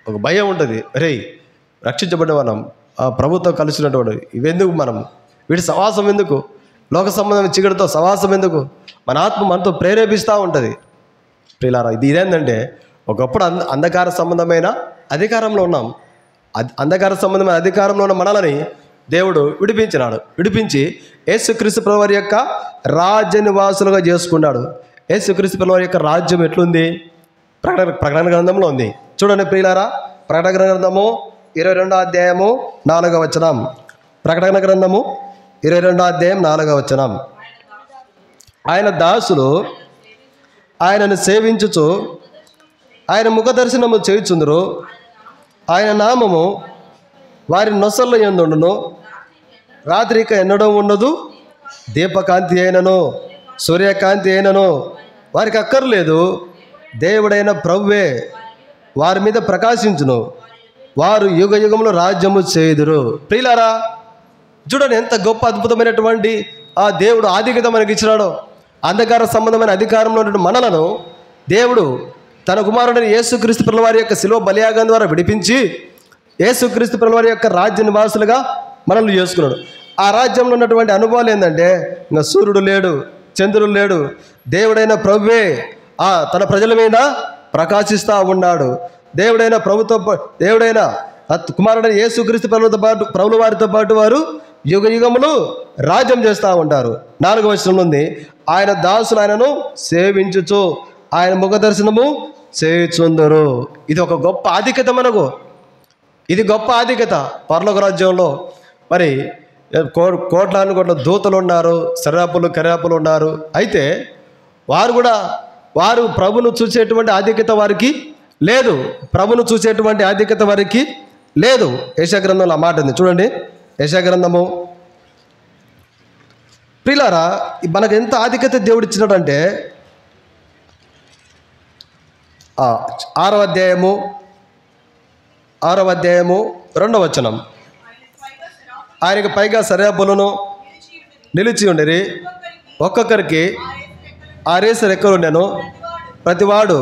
ఒక భయం ఉంటుంది. రే, రక్షించబడిన మనం ఆ ప్రభుత్వం కలిసినటువంటి ఇవెందుకు, మనం వీటి సవాసం ఎందుకు, లోక సంబంధమైన చిగుడుతో సవాసం ఎందుకు? మన ఆత్మ మనతో ప్రేరేపిస్తూ ఉంటుంది. ప్రియులారా, ఇదేంటంటే ఒకప్పుడు అంధకార సంబంధమైన అధికారంలో ఉన్నాం. అంధకార సంబంధమైన అధికారంలో ఉన్న మనలని దేవుడు విడిపించి యేసుక్రీస్తు ప్రభువు వారి యొక్క రాజ్య నివాసులుగా చేసుకున్నాడు. యేసుక్రీస్తు ప్రభువు వారి యొక్క రాజ్యం ఎట్లుంది? ప్రకటన గ్రంథంలో ఉంది. చూడండి ప్రియులారా, ప్రకటన గ్రంథము 22వ అధ్యాయము 4వ వచనం. ప్రకటన గ్రంథము 22వ అధ్యాయం 4వ వచనం. ఆయన దాసులు ఆయనను సేవించుచు ఆయన ముఖదర్శనము చేయుచుందురు. ఆయన నామము వారి నొసళ్ళ యందుండును. రాత్రికి ఎన్నడం ఉండదు. దీపకాంతి అయినను సూర్యకాంతి అయినను వారికి అక్కర్లేదు. దేవుడైన ప్రభువే వారి మీద ప్రకాశించును. వారు యుగ యుగంలో రాజ్యము చేయుదురు. ప్రియులారా, చూడండి ఎంత గొప్ప అద్భుతమైనటువంటి ఆ దేవుడు ఆధిక్యత మనకి ఇచ్చినాడో. అంధకార సంబంధమైన అధికారంలో ఉన్న మనలను దేవుడు తన కుమారుడైన యేసుక్రీస్తు ప్రభుల వారి యొక్క శిలువ బలియాగం ద్వారా విడిపించి యేసుక్రీస్తు ప్రభుల వారి యొక్క రాజ్య నివాసులుగా మనల్ని చేసుకున్నాడు. ఆ రాజ్యంలో ఉన్నటువంటి అనుభవాలు ఏంటంటే, ఇంకా సూర్యుడు లేడు, చంద్రుడు లేడు. దేవుడైన ప్రభువే తన ప్రజల మీద ప్రకాశిస్తూ ఉన్నాడు. దేవుడైన కుమారుడైన యేసుక్రీస్తు ప్రభుల వారితో పాటు వారు యుగ యుగములు రాజ్యం చేస్తూ ఉంటారు. 4వ వచనంలో ఉంది, ఆయన దాసులు ఆయనను సేవించుచు ఆయన ముఖ దర్శనము చేయుచుందరు. ఇది ఒక గొప్ప ఆధిక్యత మనకు. ఇది గొప్ప ఆధిక్యత. పరలోక రాజ్యంలో మరి కోట్లాను కోట్ల దూతలు ఉన్నారు, కర్యాపులు ఉన్నారు. అయితే వారు ప్రభును చూసేటువంటి ఆధిక్యత వారికి లేదు. ప్రభును చూసేటువంటి ఆధిక్యత వారికి లేదు. యెషయా గ్రంథంలో ఆ మాట ఉంది. చూడండి, యెషయా గ్రంథము. ప్రియులారా, మనకు ఎంత ఆధిక్యత దేవుడు ఇచ్చినాడంటే 6వ అధ్యాయము 2వ వచనం, ఆయనకు పైగా సర్యాపులను నిలిచి ఉండేది. ఒక్కొక్కరికి 6 రెక్కలు ఉండెను. ప్రతివాడు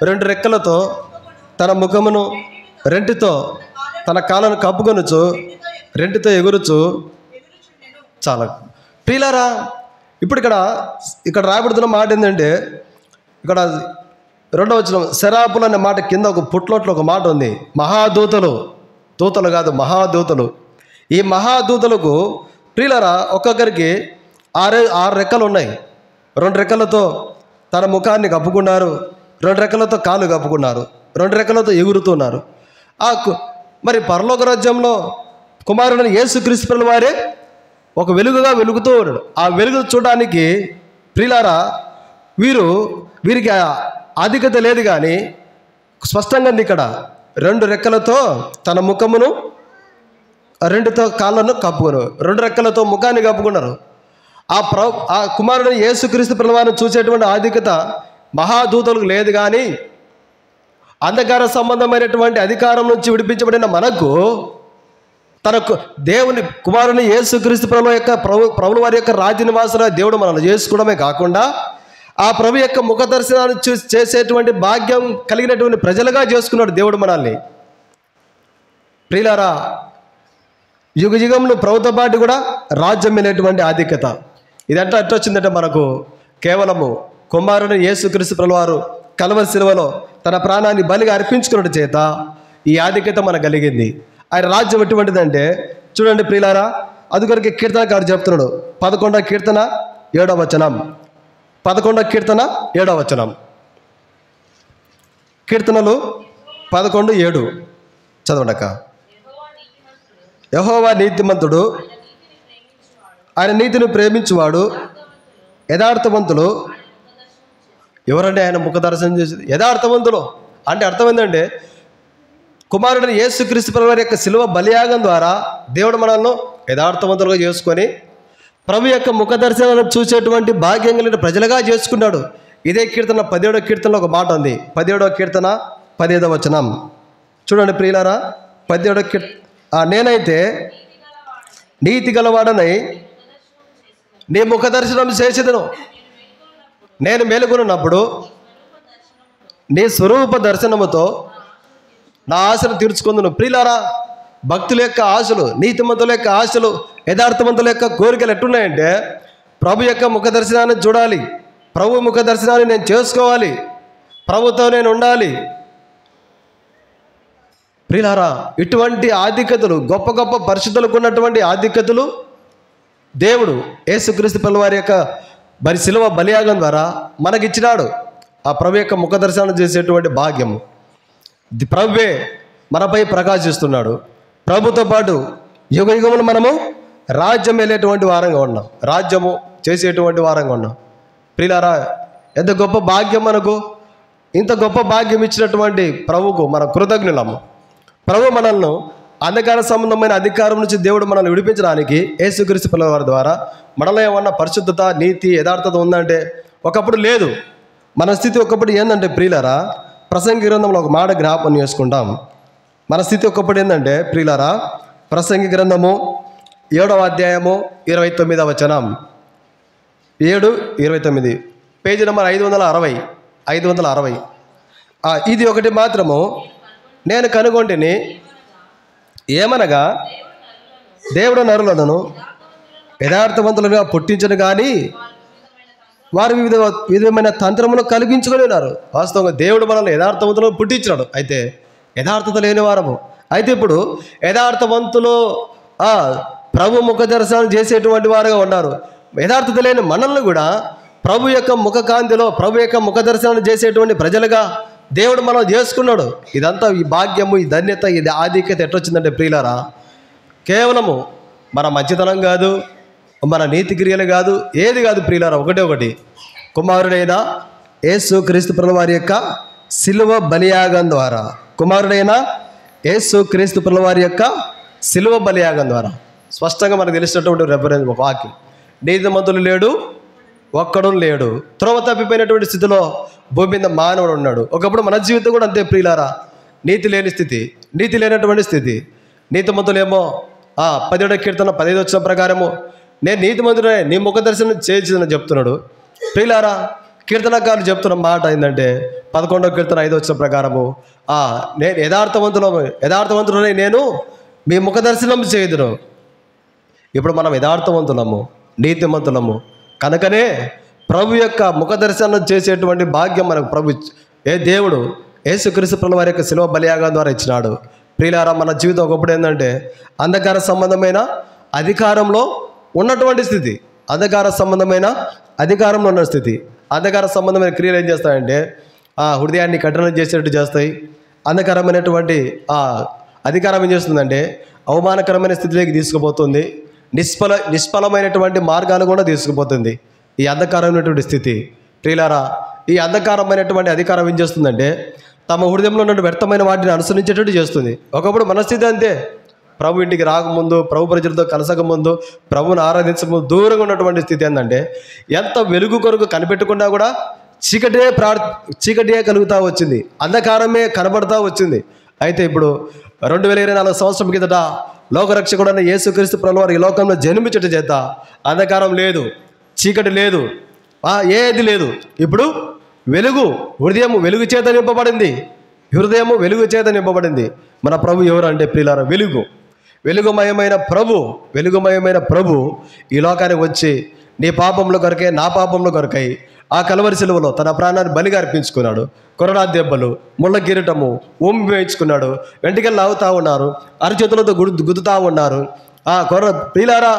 2 రెక్కలతో తన ముఖమును రెంటితో తన కాళ్ళను కప్పుకొనుచు రెంటితో ఎగురుచు. చాలా ప్రియులారా, ఇప్పుడు ఇక్కడ రాయబడుతున్న మాట ఏంటంటే, ఇక్కడ 2వ వచనం శరాపులు అనే మాట కింద ఒక పుట్లోట్లో ఒక మాట ఉంది. దూతలు కాదు, మహాదూతలు. ఈ మహాదూతలకు ప్రియులారా ఒక్కొక్కరికి 6 రెక్కలు ఉన్నాయి. 2 రెక్కలతో తన ముఖాన్ని కప్పుకున్నారు, 2 రెక్కలతో కాళ్ళు కప్పుకున్నారు, 2 రెక్కలతో ఎగురుతున్నారు. మరి పరలోక రాజ్యంలో కుమారుడైన యేసుక్రీస్తు ప్రభుల వారే ఒక వెలుగుగా వెలుగుతూ ఉన్నాడు. ఆ వెలుగు చూడడానికి ప్రియులారా వీరికి ఆధిక్యత లేదు, కానీ స్పష్టంగా ఉంది ఇక్కడ. 2 రెక్కలతో తన ముఖమును 2తో కాళ్ళను కప్పుకున్నారు, 2 రెక్కలతో ముఖాన్ని కప్పుకున్నారు. ఆ కుమారుడు యేసుక్రీస్తు ప్రభుల వారిని చూసేటువంటి ఆధిక్యత మహాదూతలకు లేదు. కానీ అంధకార సంబంధమైనటువంటి అధికారం నుంచి విడిపించబడిన మనకు తనకు దేవుని కుమారుని యేసుక్రీస్తు ప్రభుల వారి యొక్క రాజ్య నివాసులుగా దేవుడు మనల్ని చేసుకోవడమే కాకుండా ఆ ప్రభు యొక్క ముఖ దర్శనాన్ని చేసేటువంటి భాగ్యం కలిగినటువంటి ప్రజలుగా చేసుకున్నాడు దేవుడు మనల్ని. ప్రియులారా, యుగ యుగంలో ప్రభుత్వ పాటు కూడా రాజ్యం అనేటువంటి ఆధిక్యత. ఇదంతా ఎట్లా వచ్చిందంటే మనకు కేవలము కుమారుడు యేసుక్రీస్తు ప్రభువారు కల్వరి శిలువలో తన ప్రాణాన్ని బలిగా అర్పించుకున్నట్టు చేత ఈ ఆధిక్యత మనకు కలిగింది. ఆయన రాజ్యం ఎటువంటిదంటే చూడండి ప్రియులారా, అందుకొరకు కీర్తనకారుడు చెప్తున్నాడు 11వ కీర్తన 7వ వచనం. 11వ కీర్తన 7వ వచనం. కీర్తనలు 11:7 చదవండక. యెహోవా నీతిమంతుడు, ఆయన నీతిని ప్రేమించువాడు, యథార్థవంతులు. ఎవరంటే ఆయన ముఖ దర్శనం చేసేది? యథార్థవంతులు అంటే అర్థం ఏంటంటే కుమారుడిని యేసుక్రీస్తు ప్రభువారి యొక్క శిలువ బలియాగం ద్వారా దేవుడు మనల్ని యథార్థవంతులుగా చేసుకొని ప్రభు యొక్క ముఖ దర్శనాలను చూసేటువంటి భాగ్యం కలిగిన ప్రజలుగా చేసుకున్నాడు. ఇదే కీర్తన 17వ కీర్తనలో ఒక మాట ఉంది. 17వ కీర్తన 15వ వచనం చూడండి ప్రియులారా. 17వ నేనైతే నీతి గలవాడనై నీ ముఖ దర్శనం చేసేదను. నేను మేలుకొనున్నప్పుడు నీ స్వరూప దర్శనముతో నా ఆశను తీర్చుకుందును. ప్రియులారా, భక్తుల యొక్క ఆశలు, నీతిమంతుల యొక్క ఆశలు, యథార్థవంతుల యొక్క కోరికలు ఎట్టున్నాయంటే ప్రభు యొక్క ముఖ దర్శనాన్ని చూడాలి, ప్రభు ముఖ దర్శనాన్ని నేను చేసుకోవాలి, ప్రభుతో నేను ఉండాలి. ప్రియులారా, ఇటువంటి ఆధిక్యతలు, గొప్ప గొప్ప పరిశుద్ధులకు ఉన్నటువంటి ఆధిక్యతలు దేవుడు యేసుక్రీస్తు ప్రభువారి యొక్క మరి శిలువ బలియాగం ద్వారా మనకిచ్చినాడు. ఆ ప్రభు యొక్క ముఖ దర్శనం చేసేటువంటి భాగ్యము ప్రభువే మనపై ప్రకాశిస్తున్నాడు. ప్రభుతో పాటు యుగ యుగములు మనము రాజ్యం వెళ్ళేటువంటి వారంగా ఉన్నాం, రాజ్యము చేసేటువంటి వారంగా ఉన్నాం. ప్రియులారా, ఎంత గొప్ప భాగ్యం మనకు! ఇంత గొప్ప భాగ్యం ఇచ్చినటువంటి ప్రభువుకు మనం కృతజ్ఞులము. ప్రభు మనల్ని అంధకార సంబంధమైన అధికారం నుంచి దేవుడు మనల్ని విడిపించడానికి యేసుక్రీస్తు ప్రభువారి ద్వారా మనలో ఏమన్నా పరిశుద్ధత, నీతి, యథార్థత ఉందంటే ఒకప్పుడు లేదు. మన స్థితి ఒకప్పుడు ఏంటంటే ప్రియులారా, ప్రసంగి గ్రంథంలో ఒక మాట జ్ఞాపకం చేసుకుంటాం. మన స్థితి ఒకప్పుడు ఏంటంటే ప్రియులారా, ప్రసంగి గ్రంథము 7వ అధ్యాయము 29వ వచనం. 7:29 పేజీ నెంబర్ 560. ఇది ఒకటి మాత్రము నేను కనుగొంటిని, ఏమనగా దేవుడు నరులను యథార్థవంతులుగా పుట్టించను కానీ వారు వివిధమైన తంత్రములు కలిగించుకొని ఉన్నారు. వాస్తవంగా దేవుడు మనల్ని యథార్థవంతులను పుట్టించినాడు, అయితే యథార్థత లేని వారము. అయితే ఇప్పుడు యథార్థవంతులు ప్రభు ముఖ దర్శనం చేసేటువంటి వారుగా ఉన్నారు. యథార్థత లేని మనల్ని కూడా ప్రభు యొక్క ముఖ కాంతిలో, ప్రభు యొక్క ముఖ దర్శనం చేసేటువంటి ప్రజలుగా దేవుడు మనం చేసుకున్నాడు. ఇదంతా ఈ భాగ్యము, ఈ ధన్యత, ఇది ఆధిక్యత ఎట్టొచ్చిందంటే ప్రియులారా, కేవలము మన మంచితనం కాదు, మన నీతి క్రియలు కాదు, ఏది కాదు ప్రియులారా, ఒకటి కుమారుడైన యేసుక్రీస్తు ప్రభువారి యొక్క శిలువ బలియాగం ద్వారా, కుమారుడైన యేసుక్రీస్తు ప్రభువారి యొక్క శిలువ బలియాగం ద్వారా స్పష్టంగా మనకు తెలిసినటువంటి రెఫరెన్స్ వాక్యం. నీతిమంతులు లేడు, ఒక్కడు లేడు, త్రోవ తప్పిపోయినటువంటి స్థితిలో భూమి మీద మానవుడు ఉన్నాడు. ఒకప్పుడు మన జీవితం కూడా అంతే ప్రియులారా, నీతి లేని స్థితి, నీతి లేనటువంటి స్థితి. నీతిమంతులేమో 17వ కీర్తన 15వ వచనం ప్రకారము నేను నీతిమంతుడే, నీ ముఖ దర్శనం చేయించిందని చెప్తున్నాడు. ప్రియులారా, కీర్తనకారులు చెప్తున్న మాట ఏంటంటే 11వ కీర్తన 5వ వచనం ప్రకారము నేను యథార్థవంతులనే నేను మీ ముఖ దర్శనం చేయుదును. ఇప్పుడు మనం యథార్థవంతులము, నీతిమంతులము కనుకనే ప్రభు యొక్క ముఖ దర్శనం చేసేటువంటి భాగ్యం మనకు ప్రభు దేవుడు యేసుక్రీస్తు ప్రభువారి యొక్క శిలువ బలియాగం ద్వారా ఇచ్చినాడు. ప్రియులారా, మన జీవితం ఒకప్పుడు ఏంటంటే అంధకార సంబంధమైన అధికారంలో ఉన్నటువంటి స్థితి, అంధకార సంబంధమైన అధికారంలో ఉన్న స్థితి. అంధకార సంబంధమైన క్రియలు ఏం చేస్తాయంటే హృదయాన్ని కఠినం చేసేటట్టు చేస్తాయి. అంధకారమైనటువంటి అధికారం ఏం చేస్తుందంటే అవమానకరమైన స్థితిలోకి తీసుకుపోతుంది, నిష్ఫలమైనటువంటి మార్గాలు కూడా తీసుకుపోతుంది ఈ అంధకారమైనటువంటి స్థితి. ప్రియులారా, ఈ అంధకారమైనటువంటి అధికారం ఏం చేస్తుందంటే తమ హృదయంలో ఉన్న వ్యర్థమైన వాటిని అనుసరించేటట్టు చేస్తుంది. ఒకప్పుడు మన స్థితి అంతే. ప్రభు ఇంటికి రాకముందు, ప్రభు ప్రజలతో కలసకముందు, ప్రభువుని ఆరాధించకముందు దూరంగా ఉన్నటువంటి స్థితి ఏంటంటే ఎంత వెలుగు కొరకు కనిపెట్టకుండా కూడా చీకటే కలుగుతూ వచ్చింది, అంధకారమే కనబడుతూ వచ్చింది. అయితే ఇప్పుడు 2024 సంవత్సరం కిందట లోకరక్షకుడైన యేసుక్రీస్తు ప్రభువారు ఈ లోకంలో జన్మించట చేత అంధకారం లేదు, చీకటి లేదు, ఏది లేదు. ఇప్పుడు హృదయము వెలుగు చేత నింపబడింది, హృదయము వెలుగు చేత నింపబడింది. మన ప్రభు ఎవరు అంటే ప్రియులారా, వెలుగుమయమైన ప్రభు ఈ లోకానికి వచ్చి నీ పాపంలో కొరకై, నా పాపంలో కొరకై ఆ కలవరి సిలువలో తన ప్రాణాన్ని బలిగా అర్పించుకున్నాడు. కొరడా దెబ్బలు, ముళ్ళ కిరీటము ఊంబి వేయించుకున్నాడు. వెంటికలు లాగుతూ ఉన్నారు, అరచేతులతో గుద్దుతూ ఉన్నారు. ఆ ప్రియులారా,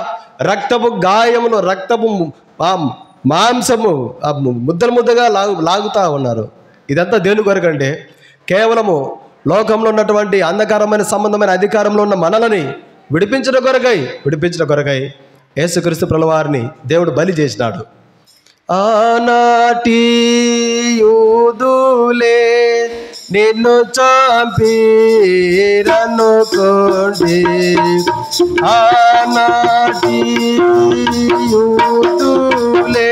రక్తపు గాయములు, రక్తపు మాంసము ముద్దలు ముద్దగా లాగుతూ ఉన్నారు. ఇదంతా దేని కొరకంటే కేవలము లోకంలో ఉన్నటువంటి అంధకారమైన సంబంధమైన అధికారంలో ఉన్న మనలని విడిపించిన కొరకై యేసుక్రీస్తు ప్రభువారిని దేవుడు బలి చేసినాడు. ఆనాటి యూదులే నిన్ను చంపిరనుకోండి, ఆనాటి యూదులే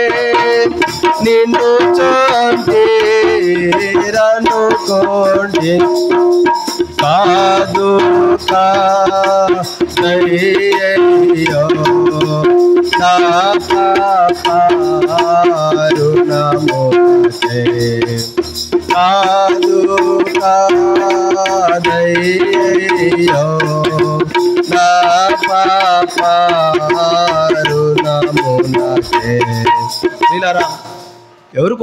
నిన్ను చంపిరనుకోండి, కాదు కాదయ్యో నా పాపరుణముతే, కాదు కాదయ్యో నా పాపరుణముతే. వీళ్ళారా, ఎవరి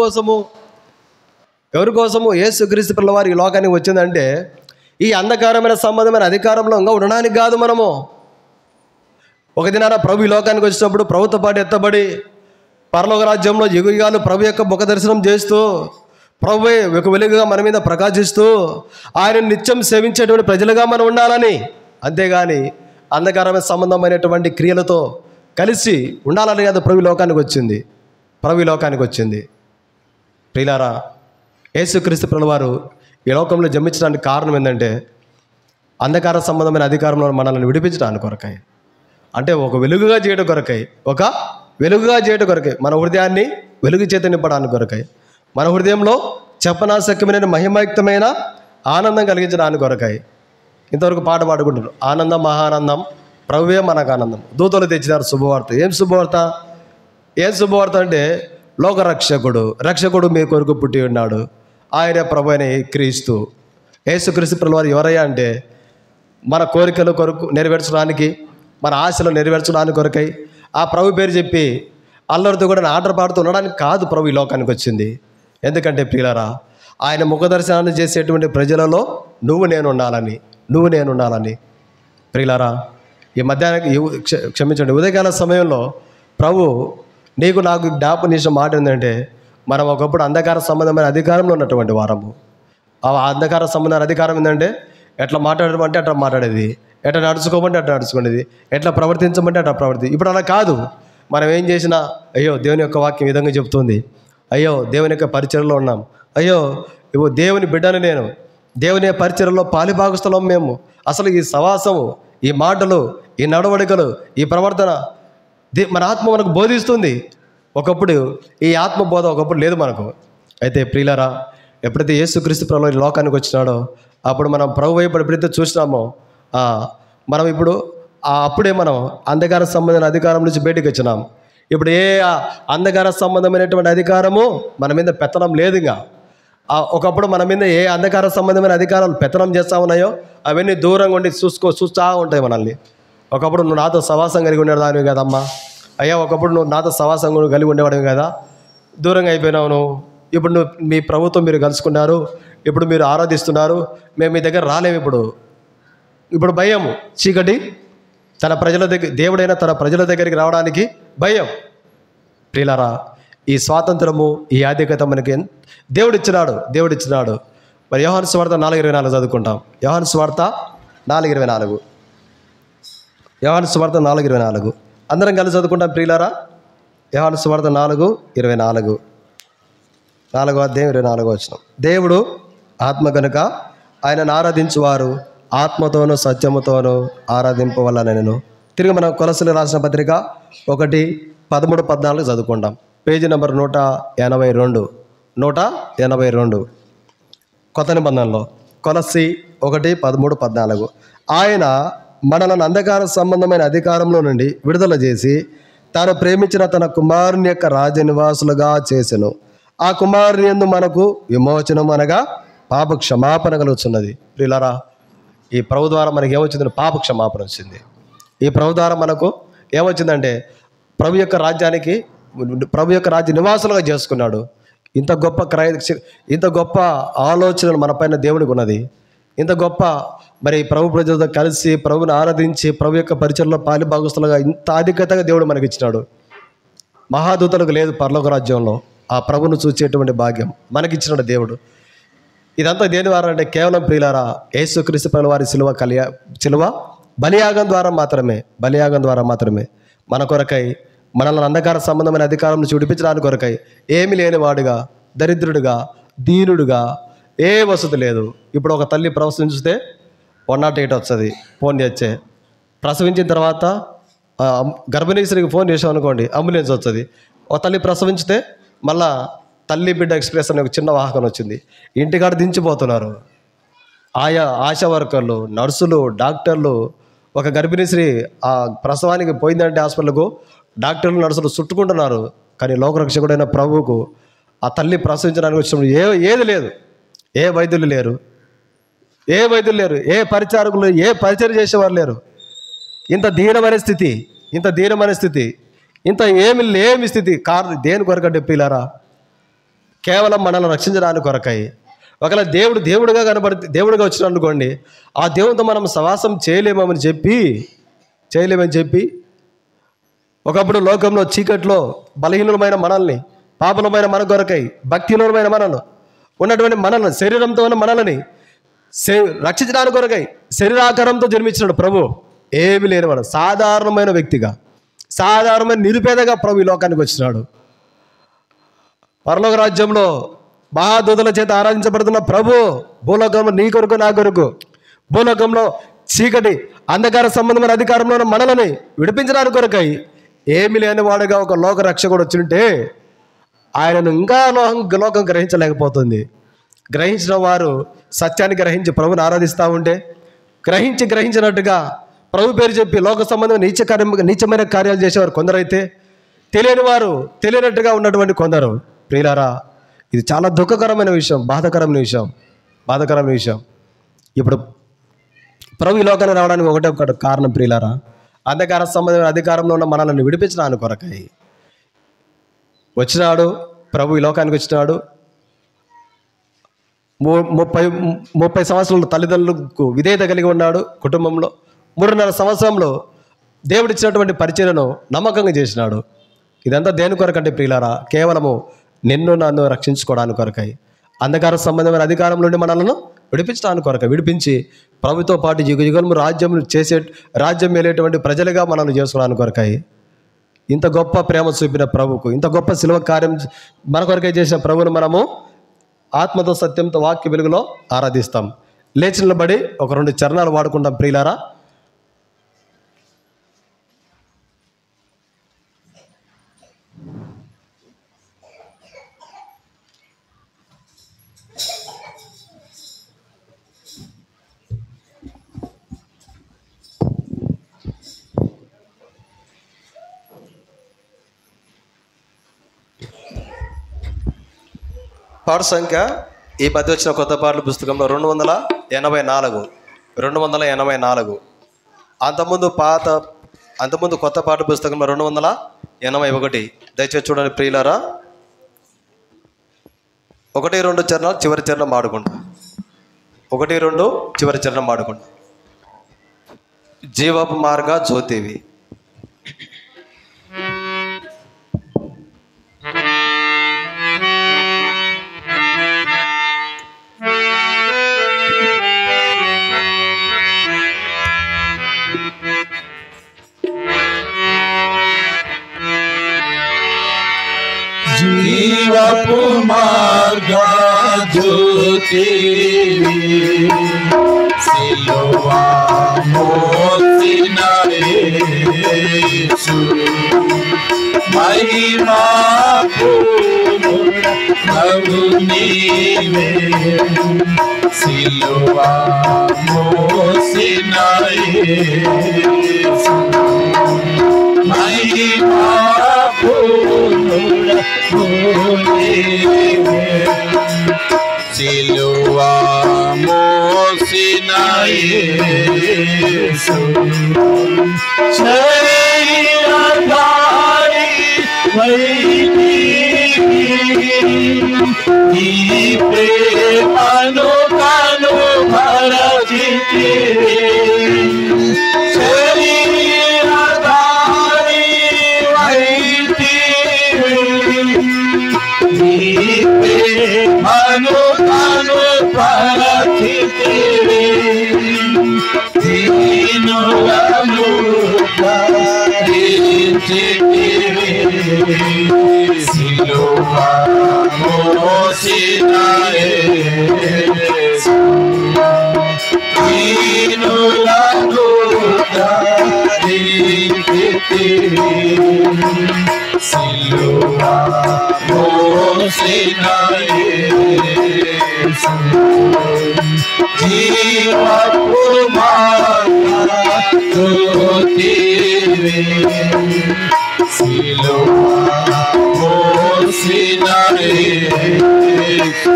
కోసము యేసుక్రీస్తు ప్రభువారు ఈ లోకానికి వచ్చిందంటే ఈ అంధకారమైన సంబంధమైన అధికారంలో ఇంకా ఉండడానికి కాదు. మనము ఒక దినాన ప్రభు ఈ లోకానికి వచ్చినప్పుడు ప్రభుతో పాటు ఎత్తబడి పరలోక రాజ్యంలో యుగాలు ప్రభు యొక్క ముఖ దర్శనం చేస్తూ ప్రభువే ఒక వెలుగుగా మన మీద ప్రకాశిస్తూ ఆయన నిత్యం సేవించేటువంటి ప్రజలుగా మనం ఉండాలని, అంతేగాని అంధకారమైన సంబంధమైనటువంటి క్రియలతో కలిసి ఉండాలని కాదు ప్రభు లోకానికి వచ్చింది. ప్రియులారా, యేసుక్రీస్తు ప్రభువారు ఈ లోకంలో జన్మించడానికి కారణం ఏంటంటే అంధకార సంబంధమైన అధికారంలో మనల్ని విడిపించడానికి కొరకై, అంటే ఒక వెలుగుగా చేయడం కొరకై, మన హృదయాన్ని వెలుగు చేత నింపడానికి కొరకై, మన హృదయంలో చెప్పనాశక్యమైన మహిమయుక్తమైన ఆనందం కలిగించడానికి కొరకై. ఇంతవరకు పాట పాడుకుంటున్నారు, ఆనందం మహానందం ప్రభువే మనకు ఆనందం. దూతలు తెచ్చినారు శుభవార్త. ఏం శుభవార్త అంటే లోక రక్షకుడు మీ కొరకు పుట్టి ఉన్నాడు, ఆయన ప్రభు అయిన క్రీస్తు. యేసుక్రీస్తు ప్రభువారు ఎవరయ్యా అంటే మన కోరికల కొరకు నెరవేర్చడానికి, మన ఆశలు నెరవేర్చడానికి కొరకై ఆ ప్రభు పేరు చెప్పి అల్లరితో కూడా ఆటలు పాడుతూ ఉండడానికి కాదు ప్రభు ఈ లోకానికి వచ్చింది. ఎందుకంటే ప్రియులారా, ఆయన ముఖ దర్శనాన్ని చేసేటువంటి ప్రజలలో నువ్వు నేను ఉండాలని. ప్రియులారా, ఈ మధ్యాహ్నం క్షమించండి, ఉదయకాల సమయంలో ప్రభు నీకు నాకు జ్ఞాపకం చేసిన మాట ఏంటంటే మనం ఒకప్పుడు అంధకార సంబంధమైన అధికారంలో ఉన్నటువంటి వారము. ఆ అంధకార సంబంధమైన అధికారం ఏంటంటే ఎట్లా మాట్లాడమంటే అట్లా మాట్లాడేది, ఎట్లా నడుచుకోమంటే అట్లా నడుచుకునేది, ఎట్లా ప్రవర్తించమంటే అట్లా ఇప్పుడు అలా కాదు. మనం ఏం చేసినా అయ్యో దేవుని యొక్క వాక్యం విధంగా చెప్తుంది, అయ్యో దేవుని యొక్క పరిచర్యలో ఉన్నాం, అయ్యో ఇవో దేవుని బిడ్డను నేను, దేవుని పరిచర్యలో పాలిభాగస్థలం మేము. అసలు ఈ సవాసము, ఈ మాటలు, ఈ నడవడికలు, ఈ ప్రవర్తన మన ఆత్మ మనకు బోధిస్తుంది. ఒకప్పుడు ఈ ఆత్మబోధ ఒకప్పుడు లేదు మనకు. అయితే ప్రియులారా, ఎప్పుడైతే యేసుక్రీస్తు ప్రభువు ఈ లోకానికి వచ్చినాడో అప్పుడు మనం ప్రభు వైపు ఎప్పుడైతే చూసినామో మనం ఇప్పుడు అప్పుడే మనం అంధకార సంబంధమైన అధికారం నుంచి బయటకు వచ్చినాం. ఇప్పుడు ఏ అంధకార సంబంధమైనటువంటి అధికారము మన మీద పెత్తనం లేదు. ఇంకా ఒకప్పుడు మన మీద ఏ అంధకార సంబంధమైన అధికారాలు పెత్తనం చేస్తూ ఉన్నాయో అవన్నీ దూరంగా ఉండి చూస్తూ ఉంటాయి మనల్ని. ఒకప్పుడు నువ్వు నాతో సవాసం కలిగి ఉండేదానివి కదమ్మా, అయ్యా ఒకప్పుడు నువ్వు నాతో సవాసం కలిగి ఉండేవాడివి కదా, దూరంగా అయిపోయినావు నువ్వు. ఇప్పుడు నువ్వు మీ ప్రభుత్వం మీరు కలుసుకున్నారు, ఇప్పుడు మీరు ఆరాధిస్తున్నారు, మేము మీ దగ్గర రాలేము. ఇప్పుడు భయం, చీకటి తన ప్రజల దగ్గర, దేవుడైనా తన ప్రజల దగ్గరికి రావడానికి భయం. ప్రియులారా, ఈ స్వాతంత్రము, ఈ ఆధిక్యత మనకి దేవుడిచ్చినాడు. మరి యోహాను సువార్త 4:24 చదువుకుంటాం. యోహాను సువార్త 4:24 అందరం కలిసి చదువుకుంటాం ప్రియులారా. యోహాను సువార్త 4:24 4వ అధ్యాయం 24వ వచనం. దేవుడు ఆత్మ కనుక ఆయనను ఆరాధించువారు ఆత్మతోనూ సత్యముతోనూ ఆరాధింపవలనెను. తిరిగి మనం కొలస్సీలకు రాసిన పత్రిక 1:13-14 చదువుకుంటాం. పేజీ నెంబర్ 182 కొత్త నిబంధనలో కొలస్సీ 1:13-14. ఆయన మనలను అంధకార సంబంధమైన అధికారంలో నుండి విడుదల చేసి తాను ప్రేమించిన తన కుమారుని యొక్క రాజనివాసులుగా చేసెను. ఆ కుమారుని యందు మనకు విమోచనం అనగా పాప క్షమాపణ కలుగుతున్నది. ప్రియులారా, ఈ ప్రభు ద్వారా మనకి ఏమొచ్చిందంటే పాప క్షమాపణ వచ్చింది. ఈ ప్రభు ద్వారా మనకు ఏమొచ్చిందంటే ప్రభు యొక్క రాజ్యానికి ప్రభు యొక్క రాజ్య నివాసులుగా చేసుకున్నాడు. ఇంత గొప్ప ఆలోచనలు మన పైన దేవుడికి ఉన్నది. ఇంత గొప్ప మరి ప్రభు ప్రజలతో కలిసి ప్రభుని ఆరాధించి ప్రభు యొక్క పరిచయంలో పాలి భాగస్తులుగా ఇంత అధికతగా దేవుడు మనకి ఇచ్చినాడు. మహాదూతలకు లేదు పరలోక రాజ్యంలో ఆ ప్రభును చూసేటువంటి భాగ్యం మనకిచ్చినాడు దేవుడు. ఇదంతా దేని ద్వారా అంటే కేవలం ప్రియులారా యేసుక్రీస్తు ప్రభుల వారి సిలువ బలియాగం ద్వారా మాత్రమే మన కొరకై మనల్ని అంధకార సంబంధమైన అధికారం నుంచి విడిపించడానికి కొరకై ఏమీ లేనివాడుగా, దరిద్రుడిగా, దీనుడుగా, ఏ వసతి లేదు. ఇప్పుడు ఒక తల్లి ప్రసవించితే 108 వస్తుంది, ఫోన్ చేస్తే. ప్రసవించిన తర్వాత గర్భిణీ స్త్రీకి ఫోన్ చేసాం అనుకోండి, అంబులెన్స్ వస్తుంది. ఒక తల్లి ప్రసవించితే మళ్ళా తల్లి బిడ్డ ఎక్స్ప్రెస్ అనే ఒక చిన్న వాహనం వచ్చింది. ఇంటికాడ దించిపోతున్నారు. ఆయా ఆశా వర్కర్లు, నర్సులు, డాక్టర్లు. ఒక గర్భిణీ స్త్రీ ఆ ప్రసవానికి పోయిందంటే హాస్పిటల్కు డాక్టర్లు, నర్సులు చుట్టుకుంటున్నారు. కానీ లోకరక్షకుడైన ప్రభువుకు ఆ తల్లి ప్రసవించడానికి వచ్చినప్పుడు ఏది లేదు, ఏ వైద్యులు లేరు, ఏ పరిచారకులు, ఏ పరిచయం చేసేవారు లేరు. ఇంత దీనమైన స్థితి, ఇంత లేమి స్థితి కారణం దేని కొరకంటే ప్రియులారా కేవలం మనల్ని రక్షించడానికి కొరకై. ఒకవేళ దేవుడిగా వచ్చిన అనుకోండి, ఆ దేవునితో మనం సవాసం చేయలేమని చెప్పి ఒకప్పుడు లోకంలో చీకట్లో బలహీనమైన మనల్ని, పాపలమైన మన కొరకై, భక్తిహీనమైన మనల్ని ఉన్నటువంటి మనల్ని, శరీరంతో ఉన్న మనల్ని రక్షించడానికి కొరకై శరీరాకారంతో జన్మించినాడు ప్రభు. ఏమి లేనివాడు సాధారణమైన వ్యక్తిగా, సాధారణమైన నిరుపేదగా ప్రభు ఈ లోకానికి వచ్చినాడు. పరలోక రాజ్యంలో మహాదూతల చేత ఆరాధించబడుతున్న ప్రభు భూలోకంలో నీ కొరకు, నా కొరకు, భూలోకంలో చీకటి అంధకార సంబంధమైన అధికారంలో ఉన్న మనల్ని విడిపించడానికి కొరకై ఏమి లేనివాడుగా ఒక లోక రక్షకుడు వచ్చింటే ఆయనను ఇంకా లోకం గ్రహించలేకపోతుంది. గ్రహించిన వారు సత్యాన్ని గ్రహించి ప్రభుని ఆరాధిస్తూ ఉంటే, గ్రహించినట్టుగా ప్రభు పేరు చెప్పి లోక సంబంధమైన నీచమైన కార్యాలు చేసేవారు కొందరైతే, తెలియనట్టుగా ఉన్నటువంటి కొందరు. ప్రియులారా, ఇది చాలా దుఃఖకరమైన విషయం, బాధాకరమైన విషయం. ఇప్పుడు ప్రభు ఈ లోకానికి రావడానికి ఒకటే కారణం ప్రియులారా, అంధకార సంబంధమైన అధికారంలో ఉన్న మనల్ని విడిపించడానికి కొరకై వచ్చినాడు ప్రభు. ఈ లోకానికి వచ్చినాడు. 30 సంవత్సరాలు తల్లిదండ్రులకు విధేయత కలిగి ఉన్నాడు. కుటుంబంలో 3.5 సంవత్సరంలో దేవుడిచ్చినటువంటి పరిచర్యను నమ్మకంగా చేసినాడు. ఇదంతా దేని కొరకంటే ప్రియులారా కేవలము నిన్ను నన్ను రక్షించుకోవడానికి కొరకై, అంధకార సంబంధమైన అధికారం నుండి మనల్ని విడిపించడానికి కొరకై, విడిపించి ప్రభుతో పాటు యుగయుగము రాజ్యం మేలేటువంటి ప్రజలుగా మనల్ని చేసుకోవడానికి కొరకై ఇంత గొప్ప ప్రేమ చూపిన ప్రభుకు, ఇంత గొప్ప శిలువ కార్యం మన కొరకై చేసిన ప్రభువును మనము ఆత్మతో సత్యంతో వాక్య వెలుగులో ఆరాధిస్తాం. లేచి నిలబడి ఒక 2 చరణాలు వాడుకుంటాం ప్రియులారా. పాట సంఖ్య ఈ మధ్య వచ్చిన కొత్త పాటల పుస్తకంలో 284. అంతకుముందు కొత్త పాటల పుస్తకంలో 281. దయచేసి చూడండి ప్రియులారా. 1-2 చరణాలు చివరి చరణం ఆడుకుంటా. 1-2 చివరి చరణం ఆడుకుంటా. జీవపు మార్గ జ్యోతివి. జీవపు మార్గ జ్యోతివి, సిలువ మోసిన యేసు, మహిమా పూర్ణుడవు నీవే, సిలువ మోసిన యేసు, మహిమా సిలువ మోసిన యేసు, శరీరధారి నీ ప్రేమను కను భరచితివి శరీరధారి వైతివి నీ ప్రేమను కను భరచితివి దీనులను ధరించితివి సిలువ మోసిన యేసు దీనులను ధరించితివి సిలువ మోసిన యేసు జీవపు మార్గ జ్యోతివి సిలువ మోసిన యేసు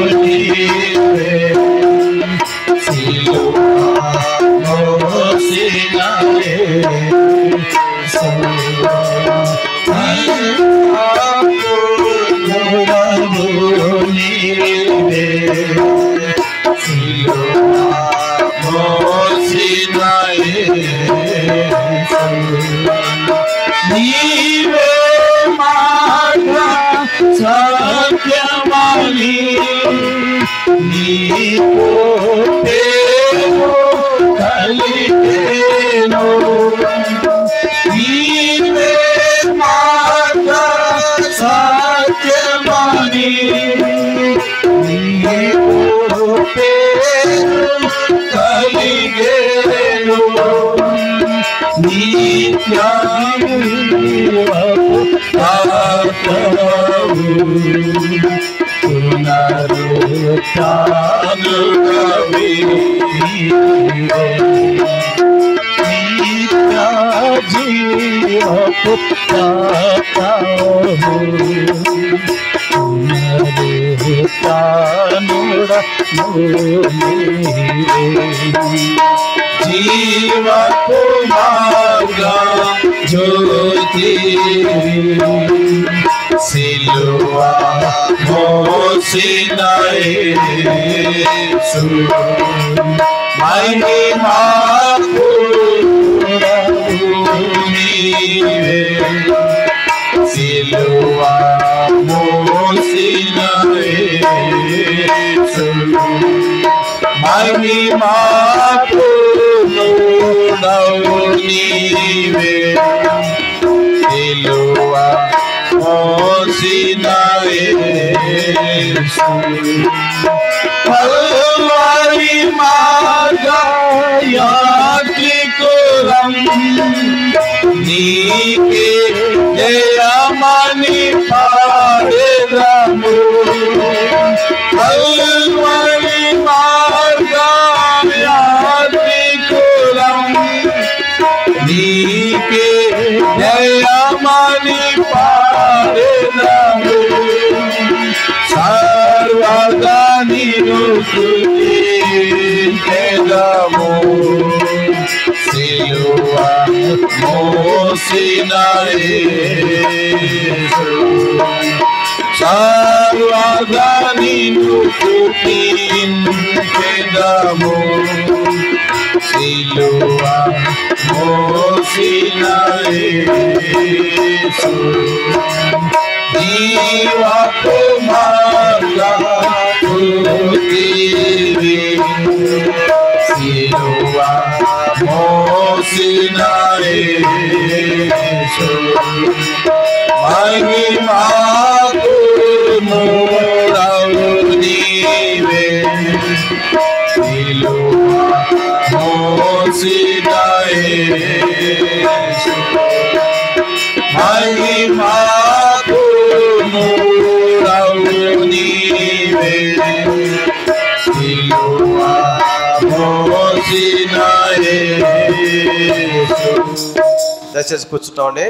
మహిమాపూర్ణుడివే సిలువ మోసిన యేసు మహిమాపూర్ణుడివే సిలువ మోసిన యేసు నీవే మార్గ సత్యమని నీకు పేరు కలిగేను నీవే మార్గ సత్యమని నీకు పేరు కలిగేను నిత్యజీవపు ఆత్మవు పునరుత్థానుడవే నిత్యజీవపు ఆత్మవు జీవపు మార్గ జ్యోతివి సిలువ మోసిన యేసు మహిమాపూర్ణుడివే సిలువ మోసిన యేసు మహిమాపూర్ణుడివే సిలువ మోసిన యేసు కల్వరి మార్గ యాత్రికులం నీకే జయమని పాడెదము కల్వరి మార్గ యాత్రికులం నీకే జయమని పాడెదము సర్వదా నిన్ను స్తుతించెదము సిలువ మోసిన యేసు సర్వదా నిన్ను స్తుతించెదము సిలువ మోసిన యేసు జీవపు మార్గ జ్యోతివి సిలువ మోసిన యేసు మహిమాపూర్ణుడివే సిలువ మోసిన యేసు మహిమాపూర్ణుడివే సిలువ మోసిన యేసు దయచేసి కూర్చుంటామండి.